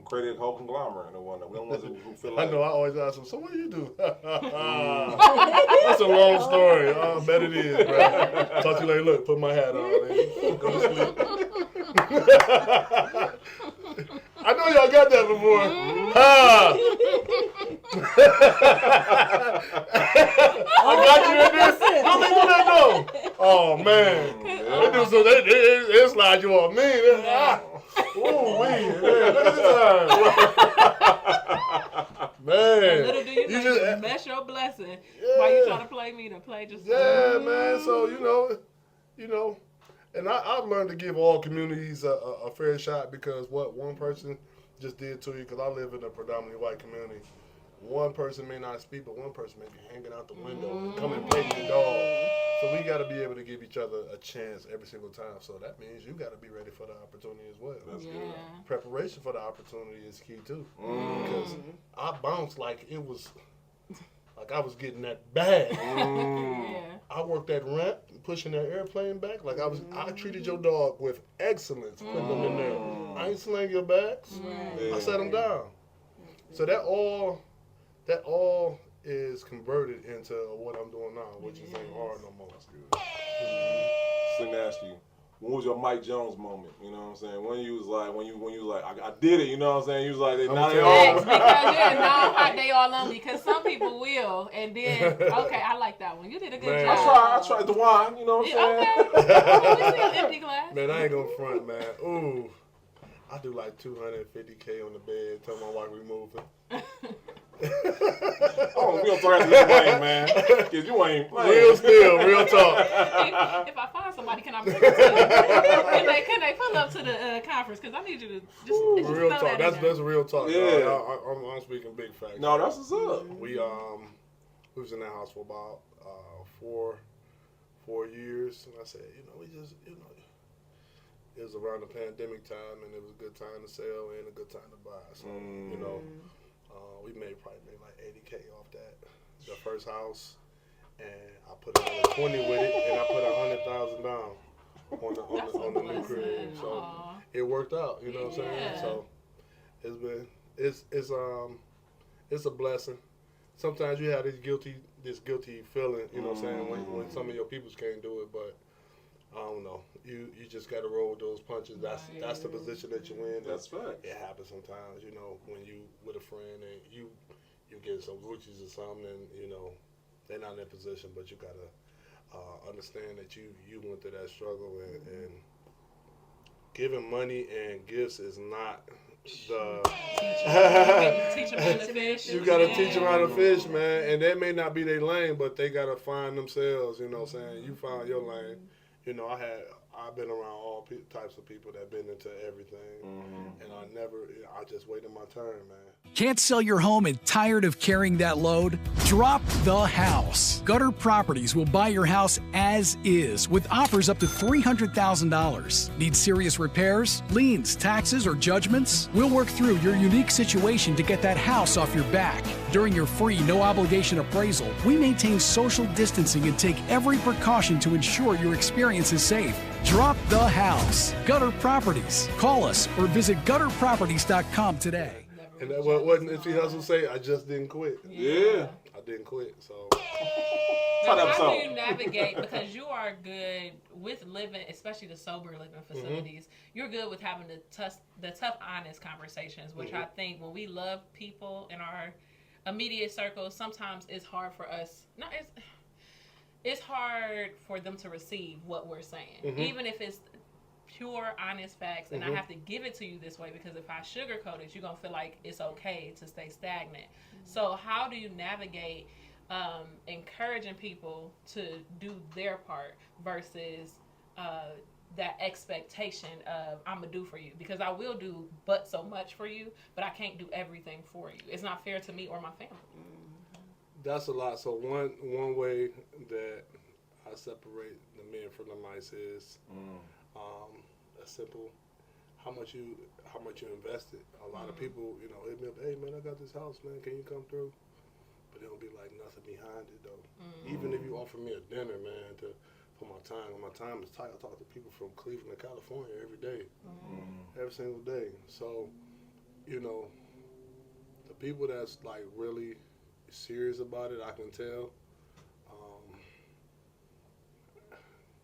created a whole conglomerate and whatnot. We don't want to who feel like. I know, I always ask them, so what do you do? That's a long story. I bet it is, bro. Talk to you later. Look, put my hat on. Man. Go to sleep. I know y'all got that before. I got you in this. Don't they do that though? Oh man, they do so. They slide you off me. Ooh wee, look at this. Man, Little do you know, just mess your blessing while you trying to play me to play just. Yeah, man. So you know. And I've learned to give all communities a fair shot because what one person just did to you, because I live in a predominantly white community, one person may not speak, but one person may be hanging out the window and come and pet your dog. So we got to be able to give each other a chance every single time. So that means you got to be ready for the opportunity as well. That's good. Preparation for the opportunity is key too. Because I bounced like it was... Like I was getting that bag. I worked that ramp, pushing that airplane back. Like I treated your dog with excellence, putting them in there. I ain't sling your bags. I set them down. So that all is converted into what I'm doing now, which is ain't hard no more. That's good. So let me ask you, when was your Mike Jones moment? You know what I'm saying? When you was like, I did it. You know what I'm saying? You was like, now they all. Because they all on me. Because some people will, and then okay, I like that one. You did a good job. I tried Duane. You know what I'm saying? Okay. We see an empty glass. Man, I ain't gonna front, man. Ooh, I do like $250K on the bed. Tell my wife we moving. Oh, we don't talk to Duane, man. Cause you ain't playing. Real still, real talk. If I find somebody, can I bring them to you? Can they pull up to the conference? Because I need you to just real throw talk. that in That's real talk. Yeah. I'm speaking big facts. No, that's what's up. We was in that house for about 4 years, and I said, it was around the pandemic time, and it was a good time to sell and a good time to buy. So we probably made like $80K off the first house, and I put another 20 with it, and I put $100,000 down on the new crib. So it worked out. You know what I'm saying? So it's a blessing. Sometimes you have this guilty feeling. You know what I'm saying? When some of your peoples can't do it, but I don't know. You just got to roll with those punches. That's the position that you're in. That's right. It happens sometimes, when you with a friend and you get some Gucci's or something, and they're not in that position, but you gotta understand that you went through that struggle, and giving money and gifts is not the. Teach them how to fish. You gotta teach them how to fish, man, and that may not be their lane, but they gotta find themselves. You know what I'm saying? You found your lane. I've been around all types of people that have been into everything, and I just waited my turn, man. Can't sell your home and tired of carrying that load? Drop the house. Gutter Properties will buy your house as is with offers up to $300,000. Need serious repairs, liens, taxes, or judgments? We'll work through your unique situation to get that house off your back. During your free, no-obligation appraisal, we maintain social distancing and take every precaution to ensure your experience is safe. Drop the house. Gutter Properties. Call us or visit gutterproperties.com today. And that what Nipsey Hussle say? I just didn't quit. Yeah. I didn't quit. So. Now, how do you navigate, because you are good with living, especially the sober living facilities, you're good with having the tough, honest conversations, which I think when we love people in our immediate circles, sometimes it's hard for us, it's hard for them to receive what we're saying, even if it's pure, honest facts, and I have to give it to you this way, because if I sugarcoat it, you're going to feel like it's okay to stay stagnant. So how do you navigate encouraging people to do their part versus that expectation of I'm gonna do for you, because I will do but so much for you, but I can't do everything for you. It's not fair to me or my family. That's a lot. So one way that I separate the men from the mice is a simple how much you invested. A lot of people, hit me up, hey man, I got this house, man, can you come through? But it don't be like nothing behind it though. Even if you offer me a dinner, man, for my time, when my time is tight, I talk to people from Cleveland to California every day, every single day. So, the people that's like really serious about it, I can tell.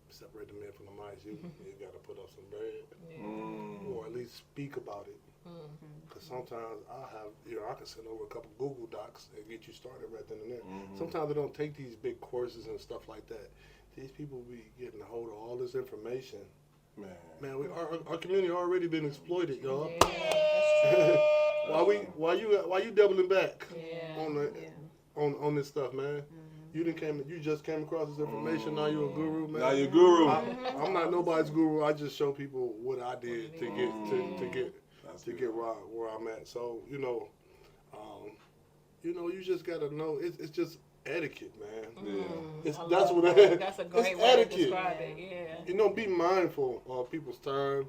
Separate the men from the mice. You got to put up some bread, or at least speak about it. Because sometimes I can send over a couple Google Docs and get you started right then and there. Sometimes they don't take these big courses and stuff like that. These people be getting a hold of all this information. Man, our community already been exploited, y'all. Yeah, why you doubling back on this stuff, man? You just came across this information. Now you're a guru, man. Now you're a guru. I'm not nobody's guru. I just show people what I did to get where I'm at. So you just gotta know. It's just etiquette, man. That's a great way etiquette. To describe it. Yeah. Be mindful of people's time.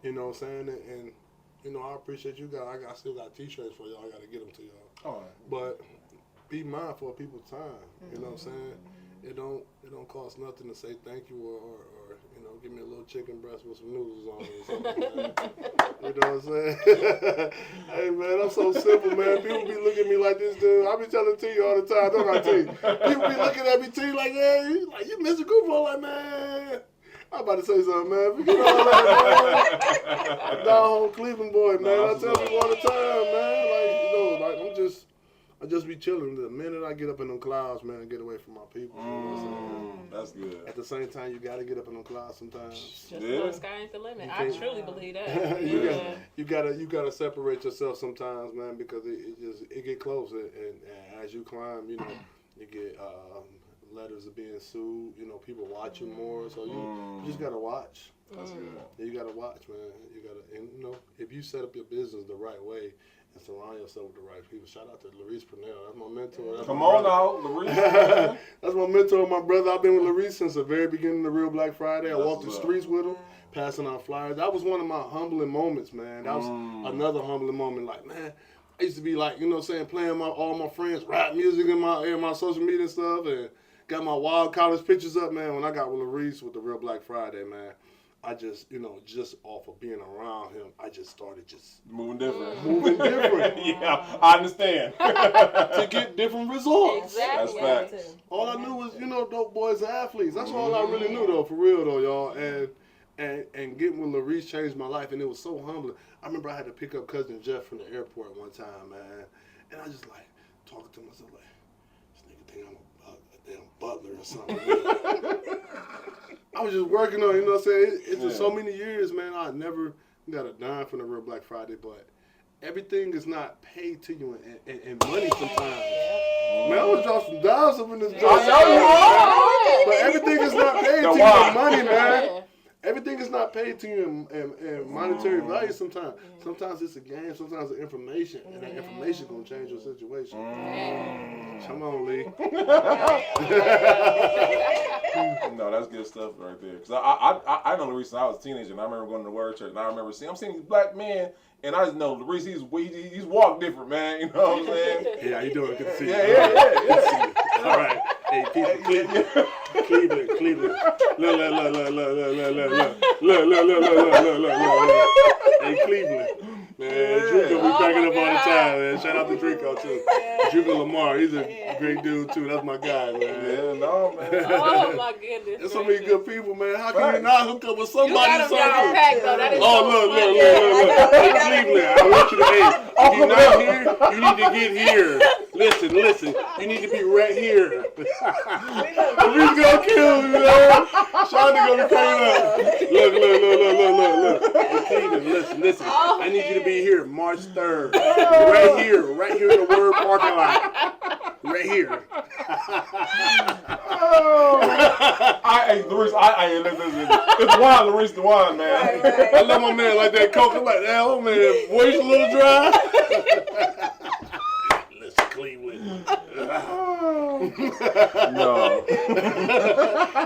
You know what I'm saying? And I appreciate you guys. I still got T-shirts for y'all. I gotta get them to y'all. All right. But be mindful of people's time. You know what I'm saying? It don't cost nothing to say thank you or give me a little chicken breast with some noodles on it or something. You know what I'm saying? Hey man, I'm so simple, man. People be looking at me like this dude. I be telling T all the time, don't I, T? People be looking at me, T, like, hey, like you Mr. Cooper, like, man. I'm about to say something, man. Forget all that, man. Down home Cleveland boy, man. I tell people all the time, man. Like, I just be chilling. The minute I get up in them clouds, man, and get away from my people. You know what I'm saying? That's good. At the same time, you got to get up in them clouds sometimes. Just the sky ain't the limit. I truly believe that. You gotta separate yourself sometimes, man, because it get closer, and as you climb, you get letters of being sued. People watching more, so you just gotta watch. That's good. You gotta watch, man. You gotta, if you set up your business the right way and surround yourself with the right people. Shout out to Larice Purnell. That's my mentor. Come on now, Larice. That's my mentor, my brother. I've been with Larice since the very beginning of Real Black Friday. I walked the streets with him, passing out flyers. That was one of my humbling moments, man. That was another humbling moment. Like, man, I used to be like, playing all my friends' rap music in my social media and stuff, and got my wild college pictures up, man. When I got with Larice with the Real Black Friday, man, I just, just off of being around him, I just started moving different. Yeah, I understand. To get different results. Exactly. That's facts. All I knew was, dope boys and athletes. That's all I really knew, though, for real, though, y'all. And getting with Larice changed my life, and it was so humbling. I remember I had to pick up Cousin Jeff from the airport one time, man, and I just like talking to myself like, this nigga think I'm a damn butler or something. I was just working on it, you know what I'm saying? It's just so many years, man. I never got a dime from the Real Black Friday, but everything is not paid to you in money sometimes. Man, I was drop some dimes up in this joint. But everything is not paid to you in money, man. Everything is not paid to you in monetary value sometimes. Sometimes it's a game, sometimes it's information, and that information gonna change your situation. Come on, Lee. No, that's good stuff right there. Cause I know Larice when I was a teenager, and I remember going to the word church, and I remember I'm seeing these black men, and I just know Larice, he's walk different, man. You know what I'm saying? Yeah, how you doing? Good to see you. Yeah. All right. Hey, people, Cleveland, Cleveland. Look. Hey, Cleveland. Man, Drew gonna be cracking up all the time, man. Shout out to Draco too. Drew Lamar, he's a great dude too. That's my guy, man. Yeah, no, man. Oh my goodness. There's so many good people, man. How can you not hook up with somebody? You got them down packed, though. That is look. Hey, Cleveland, I want you to, if you're not here, you need to get here. Listen. You need to be right here. We gonna kill you, man. Shawty gonna be cracking up. Look. Hey, Cleveland, listen. I need you to be here March 3rd. Right here in the Word parking lot. Right here. It's wild, the wine, man. Right. I love my man like that Coke. I'm like, oh man, voice a little dry. Listen, Cleveland. No.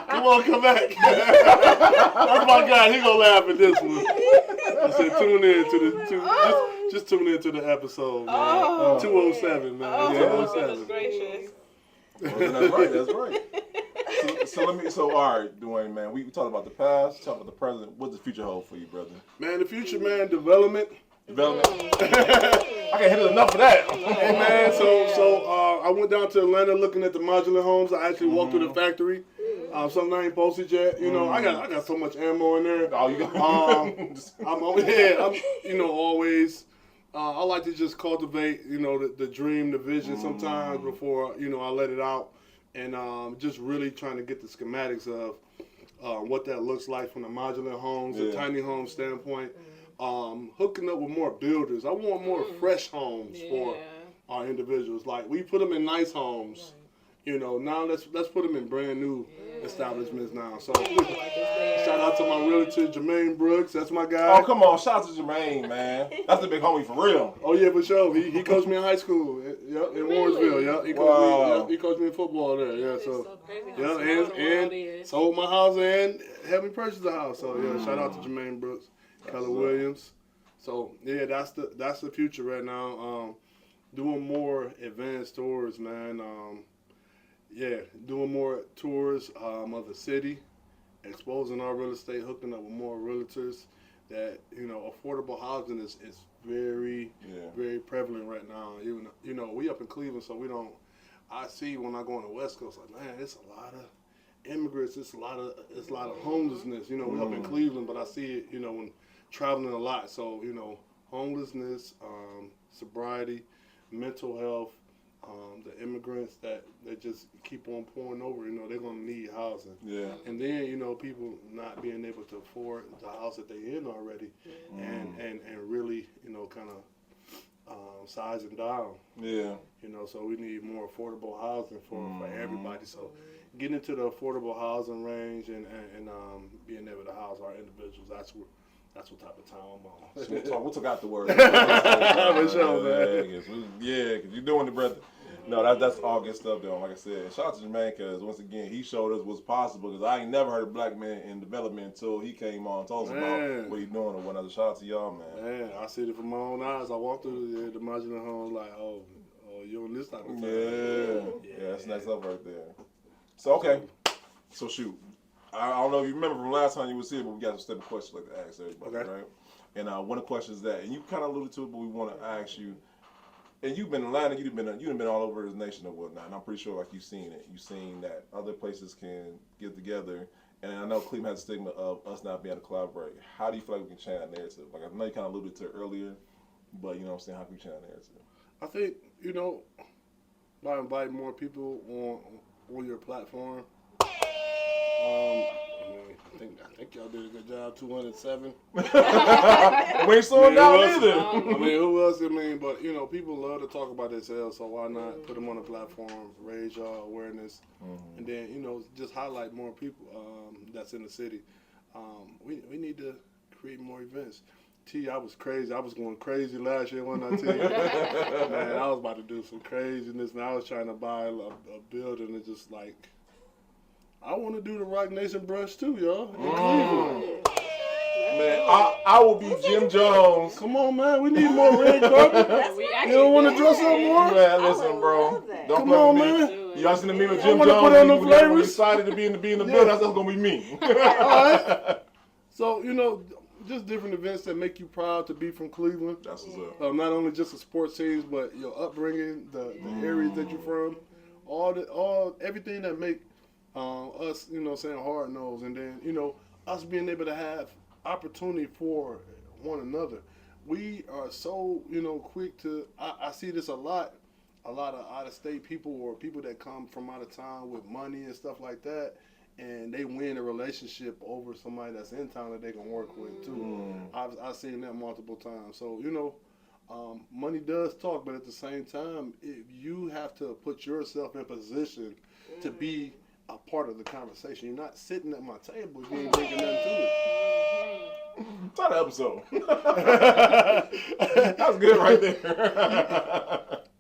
Come on, come back. That's my guy. He gonna laugh at this one. I said, tune in to just tune in to the episode, man. 207, man. Oh, 207. goodness gracious. That's right. So all right, Duane, man. We talked about the past, talked about the present. What's the future hold for you, brother? Man, the future, man, development. I can't hit it enough for that. Hey, man, so I went down to Atlanta looking at the modular homes. I actually walked through the factory. Something I ain't posted yet. You know, I got so much ammo in there. Oh, you got I'm always. I like to just cultivate, the dream, the vision sometimes before, I let it out. And just really trying to get the schematics of what that looks like from the modular homes, the tiny home standpoint. Hooking up with more builders. I want more fresh homes for our individuals. Like, we put them in nice homes. Now let's put them in brand new establishments now. So shout out to my realtor, Jermaine Brooks. That's my guy. Oh, come on. Shout out to Jermaine, man. That's the big homie for real. Oh, yeah, for sure. He coached me in high school. Yep, in Warrensville. Yep, he coached me in football there. Yeah, so and sold my house and helped me purchase the house. So yeah, shout out to Jermaine Brooks, Keller Williams. So yeah, that's the future right now. Doing more advanced tours, man. Doing more tours of the city, exposing our real estate, hooking up with more realtors. That affordable housing is very very prevalent right now. Even we up in Cleveland, so we don't. I see when I go on the West Coast, like, man, it's a lot of immigrants. It's a lot of homelessness. We up in Cleveland, but I see it when traveling a lot. So homelessness, sobriety, mental health. The immigrants that just keep on pouring over, they're going to need housing. Yeah. And then, people not being able to afford the house that they're in already and really, kind of sizing down. Yeah. So we need more affordable housing for everybody. So getting into the affordable housing range and being able to house our individuals, that's what type of time I'm on. We'll talk out the word. For sure, man. Yeah, because you're doing it, brother. No, that's all good stuff, though. Like I said, shout out to Jermaine, because once again, he showed us what's possible. Because I ain't never heard a black man in development until he came on and told us about what he's doing or whatnot. Shout out to y'all, man. Man, I see it from my own eyes. I walked through the modular home like, oh, you on this type of thing. Yeah, that's next up right there. So, okay. So, shoot. I don't know if you remember from last time you was here, but we got some simple questions like to ask everybody, right? And one of the questions that, and you kind of alluded to it, but we want to ask you, and you've been in Atlanta, you've been all over the nation and whatnot, and I'm pretty sure like you've seen it. You've seen that other places can get together, and I know Cleveland has a stigma of us not being able to collaborate. How do you feel like we can change that narrative? Like, I know you kind of alluded to it earlier, but you know what I'm saying, how can we change that narrative? I think, by inviting more people on your platform, I think y'all did a good job. 207. We ain't slowing down either. Who else? But people love to talk about themselves, so why not put them on a platform, raise y'all awareness, and then just highlight more people that's in the city. We need to create more events. I was crazy. I was going crazy last year, wasn't I, T? Man, I was about to do some craziness, and I was trying to buy a building and just like. I want to do the Rock Nation brunch too, y'all. Man, I will be Jim Jones. Come on, man. We need more red carpet. You don't want to dress up more? Man, listen, bro. Come on, man. Y'all seen the meme with I Jim wanna Jones? put on the when he was flavors. excited to be in the building. That's gonna be me. All right. So, you know, just different events that make you proud to be from Cleveland. That's what's up. Not only just the sports teams, but your upbringing, the areas that you're from, everything that make us, you know, saying hard nosed, and then, you know, us being able to have opportunity for one another. We are so, you know, quick to. I see this a lot of out of state people or people that come from out of town with money and stuff like that. And they win a relationship over somebody that's in town that they can work with too. I've seen that multiple times. So, you know, money does talk, but at the same time, if you have to put yourself in position to be a part of the conversation. You're not sitting at my table if you ain't bringing nothing to it. Try the episode. That's good right there.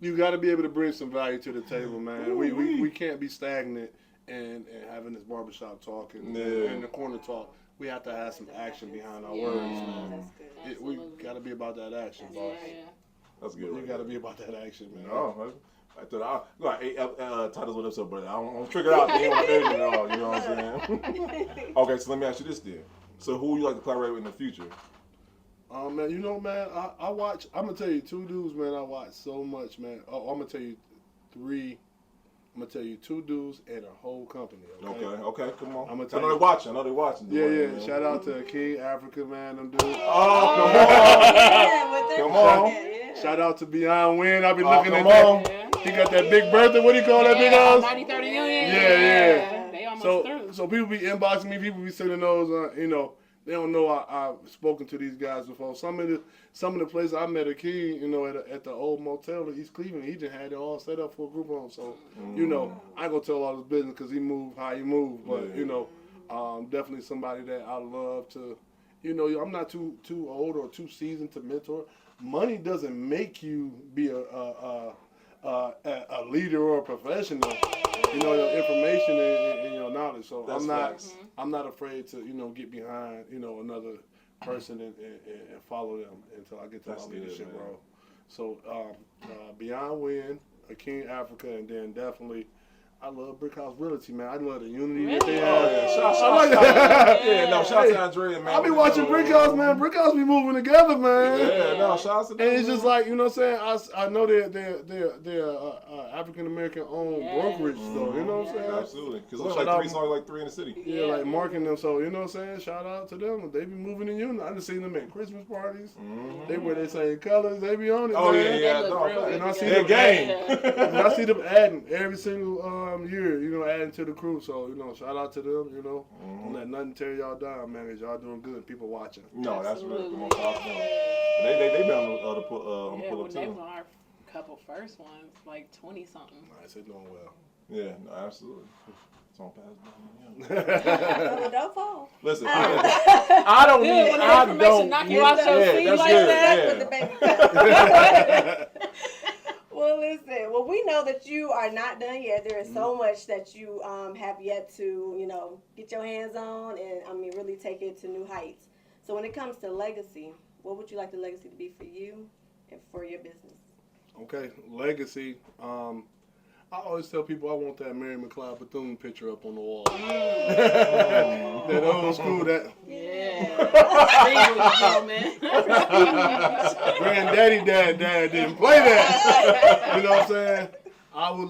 You got to be able to bring some value to the table, man. We can't be stagnant and having this barbershop talk and the corner talk. We have to have some action behind our words, man. We got to be about that action, boss. That's good. You got to be about that action, man. Oh, I got 8 titles on this episode, but I don't trigger out the end with editing at all. You know what I'm saying? Okay, so let me ask you this then. So who would you like to collaborate with in the future? Man, you know, man, I watch. I'm gonna tell you 2 dudes, man. I watch so much, man. Oh, I'm gonna tell you 3. I'm gonna tell you 2 dudes and a whole company. Okay, come on. I'm gonna I tell know you. they're watching. Yeah. Shout out to King Africa, man. Them dudes. Oh, come on. Shout out to Beyond Win. I be Oh, looking at come on. that. He got that big birthday. What do you call that big house? 90-30 million. Yeah. They almost through. So people be inboxing me. People be sending those. You know, they don't know I've spoken to these guys before. Some of the places I met a King, you know, at the old motel in East Cleveland. He just had it all set up for a group home. So you know, I ain't gonna tell all his business because he moved how he moved. But you know, definitely somebody that I love to. You know, I'm not too old or too seasoned to mentor. Money doesn't make you be a leader or a professional. You know, your information and your knowledge. So I'm not afraid to, you know, get behind, you know, another person and follow them until I get to my leadership role. So Beyond Win, King Africa, and then definitely I love Brick House Realty, man. I love the unity that they have. Shout out to Andrea, man. I be watching Brick House, man. Brick House be moving together, man. Shout out to them. And it's just like, you know what I'm saying? I know they're African American owned brokerage, though. You know what I'm saying? Absolutely. Because there's like 3 in the city. Yeah, like marking them. So, you know what I'm saying? Shout out to them. They be moving in unity. I just seen them at Christmas parties. They wear their same colors. They be on it, man. And I see them and I see them adding every single year, you know, adding to the crew. So, you know, shout out to them, you know. Don't let nothing tear y'all down, man, because y'all doing good. People watching. No, that's really cool. They been on the pull up too. They were our couple first ones, like 20-something. Nice, they're doing well. Yeah, no, absolutely. It's on pass. Don't fall. Listen, I don't need. I don't. Knock you out your seat like that. Well, listen. Well, we know that you are not done yet. There is so much that you have yet to, you know, get your hands on, and I mean, really take it to new heights. So, when it comes to legacy, what would you like the legacy to be for you and for your business? Okay, legacy. I always tell people I want that Mary McLeod Bethune picture up on the wall. That old school, that. Yeah. Granddaddy dad didn't play that. You know what I'm saying? I would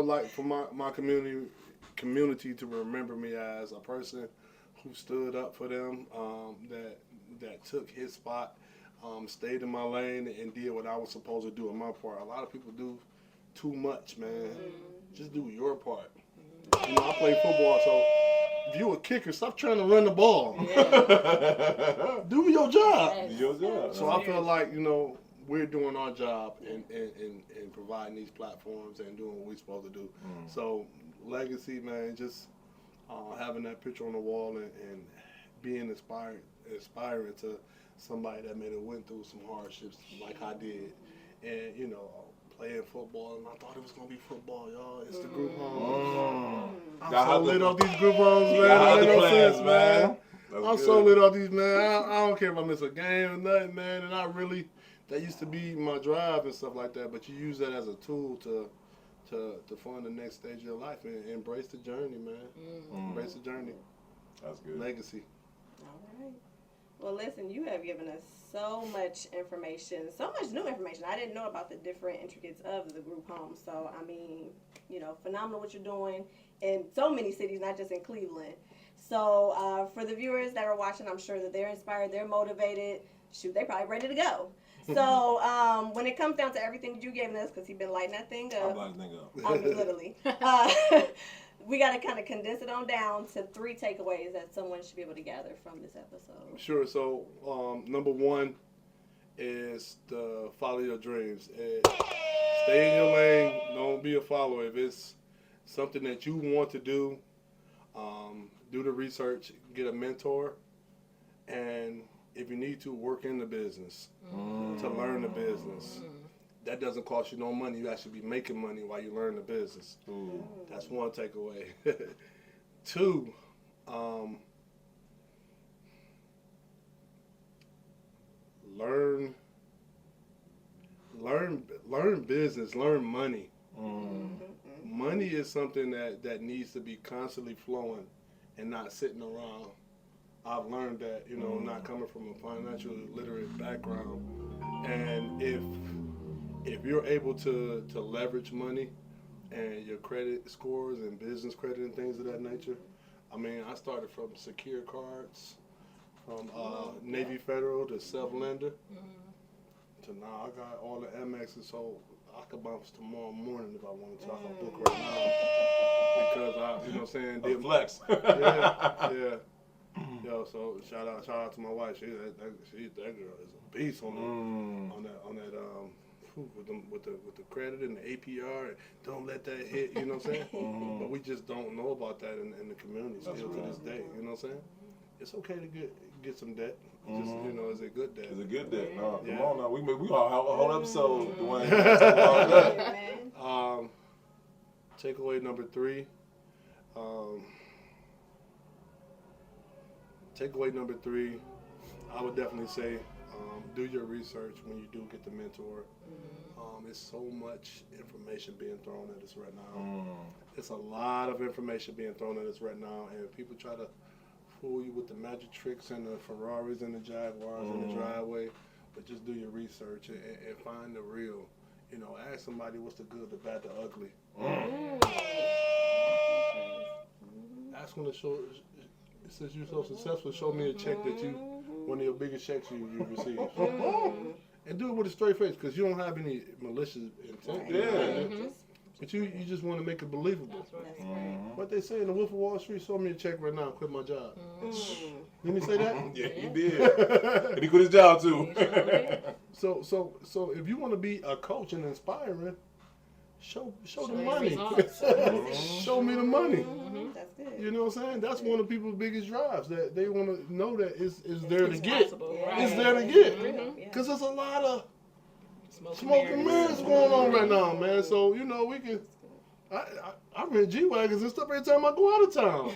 like for my community to remember me as a person who stood up for them, that took his spot, stayed in my lane and did what I was supposed to do in my part. A lot of people do too much, man. Just do your part. You know, I play football, so if you a kicker, stop trying to run the ball. Do your job. Do your job. So I feel like, you know, we're doing our job in providing these platforms and doing what we're supposed to do. So legacy, man, just having that picture on the wall and being inspiring to somebody that may have went through some hardships like I did. And, you know, playing football, and I thought it was going to be football, y'all. It's the group home. I'm so lit off these group homes, man. That make no sense, man. I'm so lit off these, man. I don't care if I miss a game or nothing, man. And that used to be my drive and stuff like that, but you use that as a tool to to fund the next stage of your life and embrace the journey, man. Embrace the journey. That's good. Legacy. All right. Well, listen, you have given us so much information, so much new information. I didn't know about the different intricacies of the group home. So, I mean, you know, phenomenal what you're doing in so many cities, not just in Cleveland. So, for the viewers that are watching, I'm sure that they're inspired, they're motivated. Shoot, they're probably ready to go. So, when it comes down to everything that you gave us, because he's been lighting that thing up. I'm lighting that thing up. I mean, literally. We got to kind of condense it on down to 3 takeaways that someone should be able to gather from this episode. Sure. So, number 1 is to follow your dreams. Stay in your lane. Don't be a follower. If it's something that you want to do, do the research, get a mentor, and if you need to, work in the business to learn the business. That doesn't cost you no money. You actually be making money while you learn the business. That's one takeaway. 2, learn business, learn money. Money is something that needs to be constantly flowing and not sitting around. I've learned that, you know, not coming from a financially literate background. And if you're able to leverage money and your credit scores and business credit and things of that nature, I mean, I started from secure cards, from Navy Federal to self-lender, to now I got all the Amexes, so I could bounce tomorrow morning if I wanted to. I can book right now because I, you know what I'm saying, Flex. yeah. Yo, so shout out to my wife. That girl is a beast on that with the credit and the APR. And don't let that hit. You know what I'm saying? But we just don't know about that in the community still to this day. You know what I'm saying? It's okay to get some debt. Just, you know, it's a good debt. It's a good debt. No, Yeah. come on now. We all have a whole episode, Duane. Talk about that. Takeaway number 3. Takeaway number 3, I would definitely say do your research when you do get the mentor. There's so much information being thrown at us right now. It's a lot of information being thrown at us right now, and people try to fool you with the magic tricks and the Ferraris and the Jaguars in the driveway, but just do your research and find the real. You know, ask somebody what's the good, the bad, the ugly. Ask them to show. Since you're so successful, show me a check that one of your biggest checks you received. And do it with a straight face, because you don't have any malicious intent. Yeah. But you just want to make it believable. What they say in the Wolf of Wall Street, show me a check right now, quit my job. Didn't he say that? Yeah, he did. And he quit his job too. So if you want to be a coach and inspiring, show the money. Show me the money. That's good. You know what I'm saying? That's one of people's biggest drives, that they want to know that it's there to get. It's there to get. Because there's a lot of smoking mirrors going on right now, man. So, you know, we can... I rent G-Wagons and stuff every time I go out of town.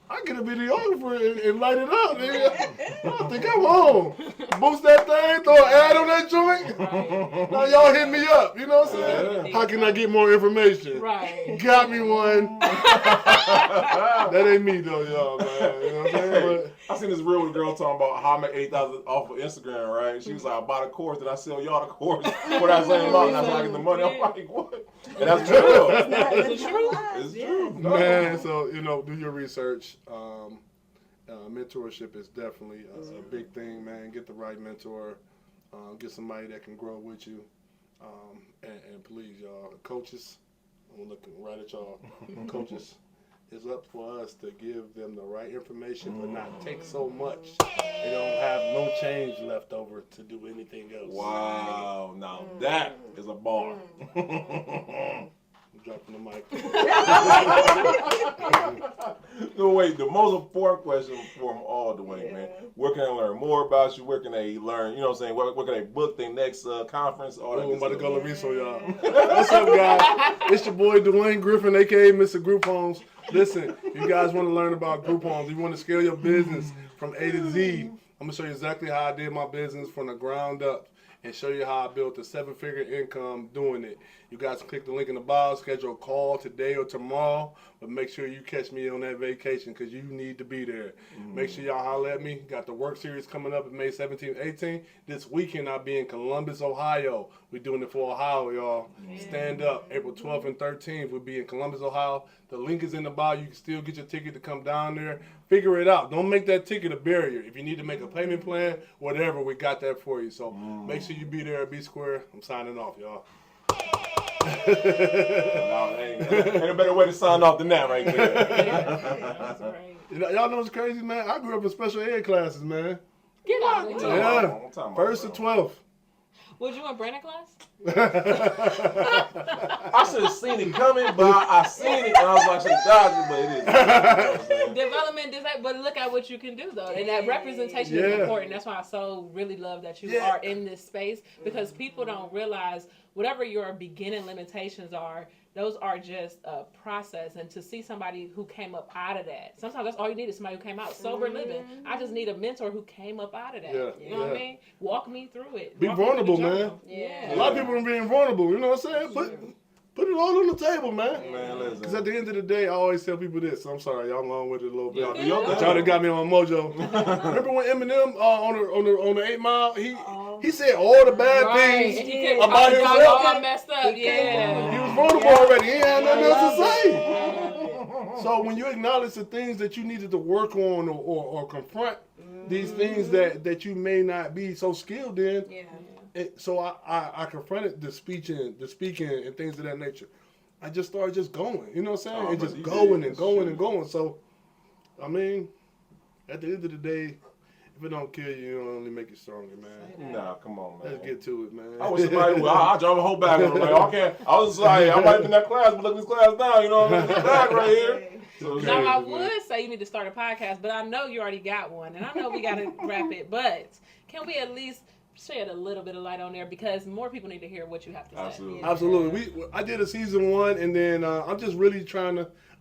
I get a videographer and light it up. I think I'm home. Boost that thing, throw an ad on that joint. Now y'all hit me up. You know what I'm saying? How can I get more information? Right. Got me one. That ain't me though, y'all, man. You know what I'm saying? But, I seen this real with a girl talking about how I make $8,000 off of Instagram, right? She was like, I bought a course, then I sell y'all the course for that same amount, and that's how I get the money. I'm like, what? And that's true. It's true. It's true. No. man, so, you know, do your research. Mentorship is definitely a big thing, man. Get the right mentor. Get somebody that can grow with you. And please, y'all, coaches, I'm looking right at y'all. Coaches, it's up for us to give them the right information, but not take so much they don't have no change left over to do anything else. Wow. Now that is a bar. I'm dropping the mic. No, wait, the most important question for them all, Duane, man. Where can they learn more about you? Where can they learn, you know what I'm saying? Where can they book their next conference? All that I'm about to good go stuff. to Lariso, y'all. What's up, guys? It's your boy, Duane Griffin, a.k.a. Mr. Group Homes. Listen, you guys want to learn about group homes. You want to scale your business from A to Z. I'm going to show you exactly how I did my business from the ground up and show you how I built a 7-figure income doing it. You guys can click the link in the bio, schedule a call today or tomorrow, but make sure you catch me on that vacation because you need to be there. Make sure y'all holler at me. Got the work series coming up May 17th, 18th. This weekend I'll be in Columbus, Ohio. We're doing it for Ohio, y'all. Stand up. April 12th and 13th, we'll be in Columbus, Ohio. The link is in the bio. You can still get your ticket to come down there. Figure it out. Don't make that ticket a barrier. If you need to make a payment plan, whatever, we got that for you. So make sure you be there at B Square. I'm signing off, y'all. No, ain't a better way to sign off than that right there. That's right. Y'all know what's crazy, man? I grew up in special ed classes, man. Get out of here. Yeah. First to 12th. Was you in Brandon class? I should have seen it coming, but I seen it and I was like, I should dodge it, but it is. You know what I'm saying? Development, but look at what you can do though, and that representation is important. That's why I so really love that you are in this space, because people don't realize whatever your beginning limitations are, those are just a process. And to see somebody who came up out of that, sometimes that's all you need is somebody who came out sober living. I just need a mentor who came up out of that. You know what I mean? Walk me through it. Be vulnerable, man. Yeah. A lot of people are being vulnerable. You know what I'm saying? Put it all on the table, man. Man, listen. Because at the end of the day, I always tell people this. I'm sorry, y'all long with it a little bit. Yeah, Y'all done got me on mojo. Remember when Eminem on the 8 Mile, he said all the bad things about himself. All messed up. Yeah. He was vulnerable already. He ain't had nothing else to say. So when you acknowledge the things that you needed to work on or confront these things that you may not be so skilled in. So I confronted the speaking and things of that nature. I just started just going, you know what I'm saying? And just going and going and going. So, I mean, at the end of the day, if it don't kill you, it'll only make you stronger, man. Nah, come on, man. Let's get to it, man. I was somebody who I drove a whole bag on. Like, okay, I was like, I might be in that class, but look this class down, you know what I mean? This bag right here. So, now, I would say you need to start a podcast, but I know you already got one, and I know we got to wrap it, but can we at least shed a little bit of light on there, because more people need to hear what you have to say. Absolutely. I did a season 1, and then I'm just really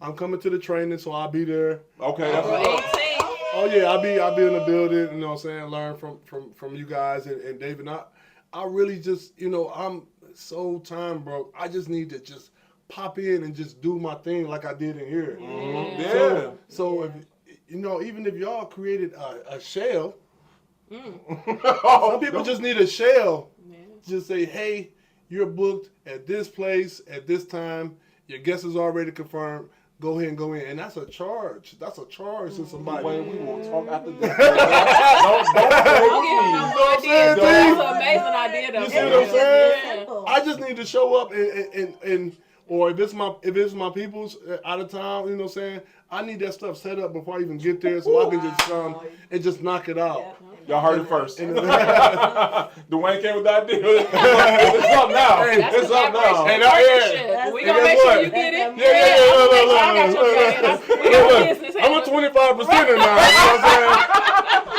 I'm coming to the training, so I'll be there. Okay, that's Oh yeah, I'll be in the building, you know what I'm saying, learn from you guys and David. I really just, I'm so time broke. I just need to just pop in and just do my thing like I did in here. So if, even if y'all created a shell, some people just need a shell. Just say, hey, you're booked at this place at this time. Your guest is already confirmed. Go ahead and go in. And that's a charge. That's a charge to somebody. Wait, we will talk after this. That's an amazing idea, though. You see what I'm saying? I just need to show up and or if it's my people's out of town, you know what I'm saying? I need that stuff set up before I even get there so I can just come and just knock it out. Y'all heard it first. Duane came with the idea. It's up now. It's up now. And we gonna make sure you get it. I'm a 25% now. You know what I'm saying?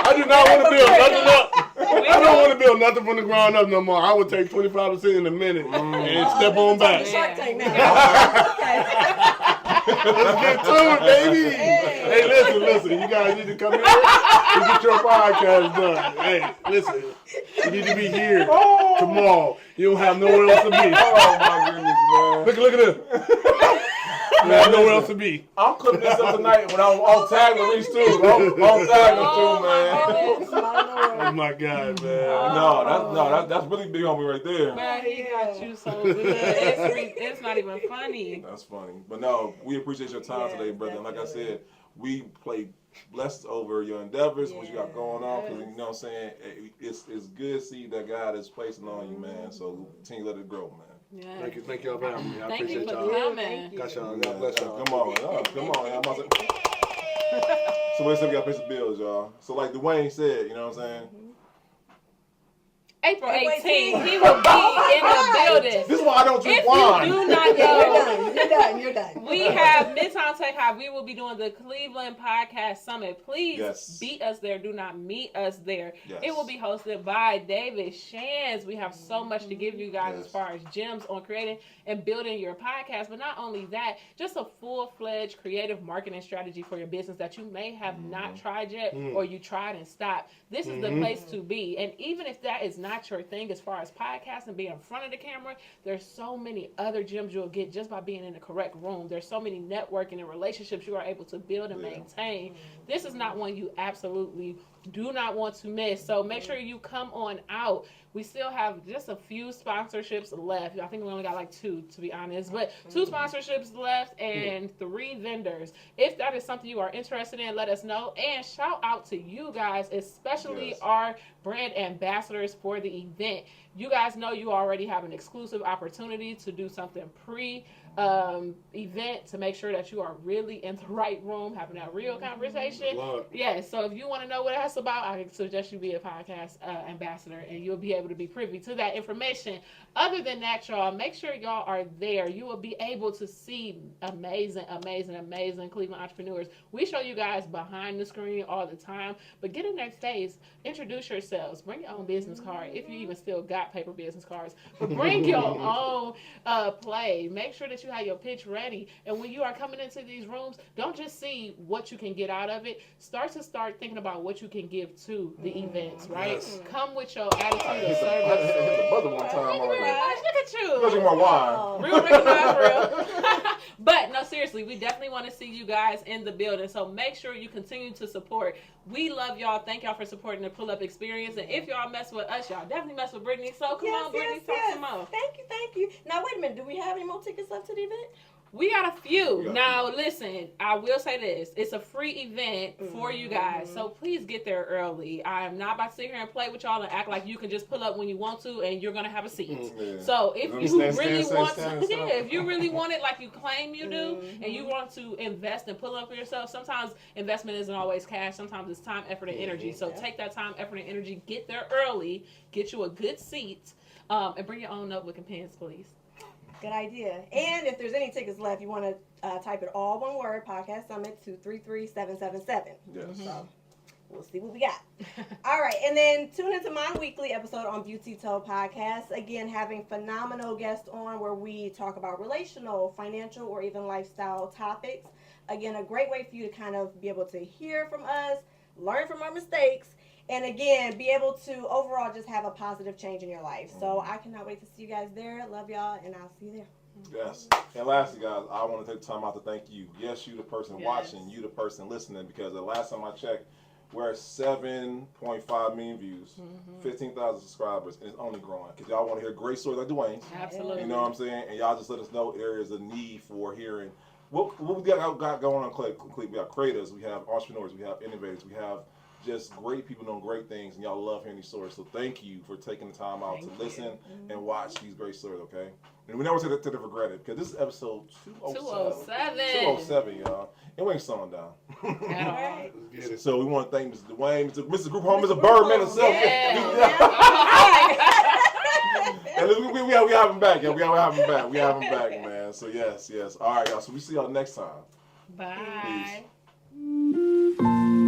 I do not want to build nothing up. I don't want to build nothing from the ground up no more. I would take 25% in a minute and step on back. Let's get to it, baby. Hey, listen. You guys need to come here and get your podcast done. Hey, listen. You need to be here tomorrow. You don't have nowhere else to be. Oh, my goodness, man. Look at this. You have nowhere else to be. I'm clipping this up tonight when I'm on tag with Reese too. I'm tagging too, man. Oh my God, man. No, that's really big on me right there. Man, he got you so good. It's not even funny. That's funny. But no, we appreciate your time today, brother. And like I said, we play blessed over your endeavors, what you got going on. Because, you know what I'm saying, it's good to see that God is placing on you, man. So continue to let it grow, man. Yeah. Thank y'all for having me. I appreciate you for y'all. coming. Got y'all. God bless y'all. Come on. So we got to pay some bills, y'all. So like Duane said, you know what I'm saying? April 18th, he will be in the building. This is why I don't drink wine. If you do not know, you're done. We have Midtown Tech High. We will be doing the Cleveland Podcast Summit. Please beat us there. Do not meet us there. Yes. It will be hosted by David Shands. We have so much to give you guys as far as gems on creating and building your podcast. But not only that, just a full-fledged creative marketing strategy for your business that you may have not tried yet or you tried and stopped. This is the place to be. And even if that is not not your thing as far as podcasting, being in front of the camera, there's so many other gems you'll get just by being in the correct room. There's so many networking and relationships you are able to build and maintain. This is not one you absolutely do not want to miss. So make sure you come on out. We still have just a few sponsorships left. I think we only got like 2, to be honest, but 2 sponsorships left and 3 vendors. If that is something you are interested in, let us know. And shout out to you guys, especially our brand ambassadors for the event. You guys know you already have an exclusive opportunity to do something event to make sure that you are really in the right room, having that real conversation. Yes, so if you want to know what that's about, I suggest you be a podcast ambassador, and you'll be able to be privy to that information. Other than that, y'all, make sure y'all are there. You will be able to see amazing Cleveland entrepreneurs. We show you guys behind the screen all the time, but get in their face, introduce yourselves, bring your own business card, if you even still got paper business cards, but bring your own play. Make sure that you have your pitch ready, and when you are coming into these rooms, don't just see what you can get out of it. Start thinking about what you can give to the events, right? Come with your attitude of service. The buzzer one time already. Look at you. Drinking my wine. Real recognize real. But no, seriously, we definitely want to see you guys in the building. So make sure you continue to support. We love y'all. Thank y'all for supporting the pull-up experience. And if y'all mess with us, y'all definitely mess with Brittany. So come on, Brittany, talk some more. Thank you. Now wait a minute. Do we have any more tickets left to the event? We got a few. Now, listen, I will say this. It's a free event for you guys, so please get there early. I'm not about to sit here and play with y'all and act like you can just pull up when you want to and you're going to have a seat. So if you really want if you really want it like you claim you do, and you want to invest and pull up for yourself, sometimes investment isn't always cash. Sometimes it's time, effort, and energy. So take that time, effort, and energy. Get there early. Get you a good seat, and bring your own notebook and pens, please. Good idea. And if there's any tickets left, you want to type it all one word, Podcast Summit, to 33777. Yes. So we'll see what we got. All right. And then tune into my weekly episode on Beauty Toe Podcast. Again, having phenomenal guests on where we talk about relational, financial, or even lifestyle topics. Again, a great way for you to kind of be able to hear from us, learn from our mistakes, and again, be able to overall just have a positive change in your life. So I cannot wait to see you guys there. Love y'all, and I'll see you there. Yes. And lastly, guys, I want to take time out to thank you. Yes, you the person watching, you the person listening, because the last time I checked, we're at 7.5 million views, 15,000 subscribers, and it's only growing. Because y'all want to hear great stories like Duane's. Absolutely. You know what I'm saying? And y'all just let us know areas of need for hearing. What we got going on, Clay? We got creators, we have entrepreneurs, we have innovators, we have just great people doing great things, and y'all love hearing these stories. So thank you for taking the time out to listen and watch these great stories, okay? And we never take it for granted, because this is episode 207. 207, y'all. And we ain't slowing down. Right. So we want to thank Mr. Duane, Mr. Group Home, Mr. Birdman himself. And we have him back, yeah. We have him back, man. So yes. All right, y'all. So we see y'all next time. Bye. Peace.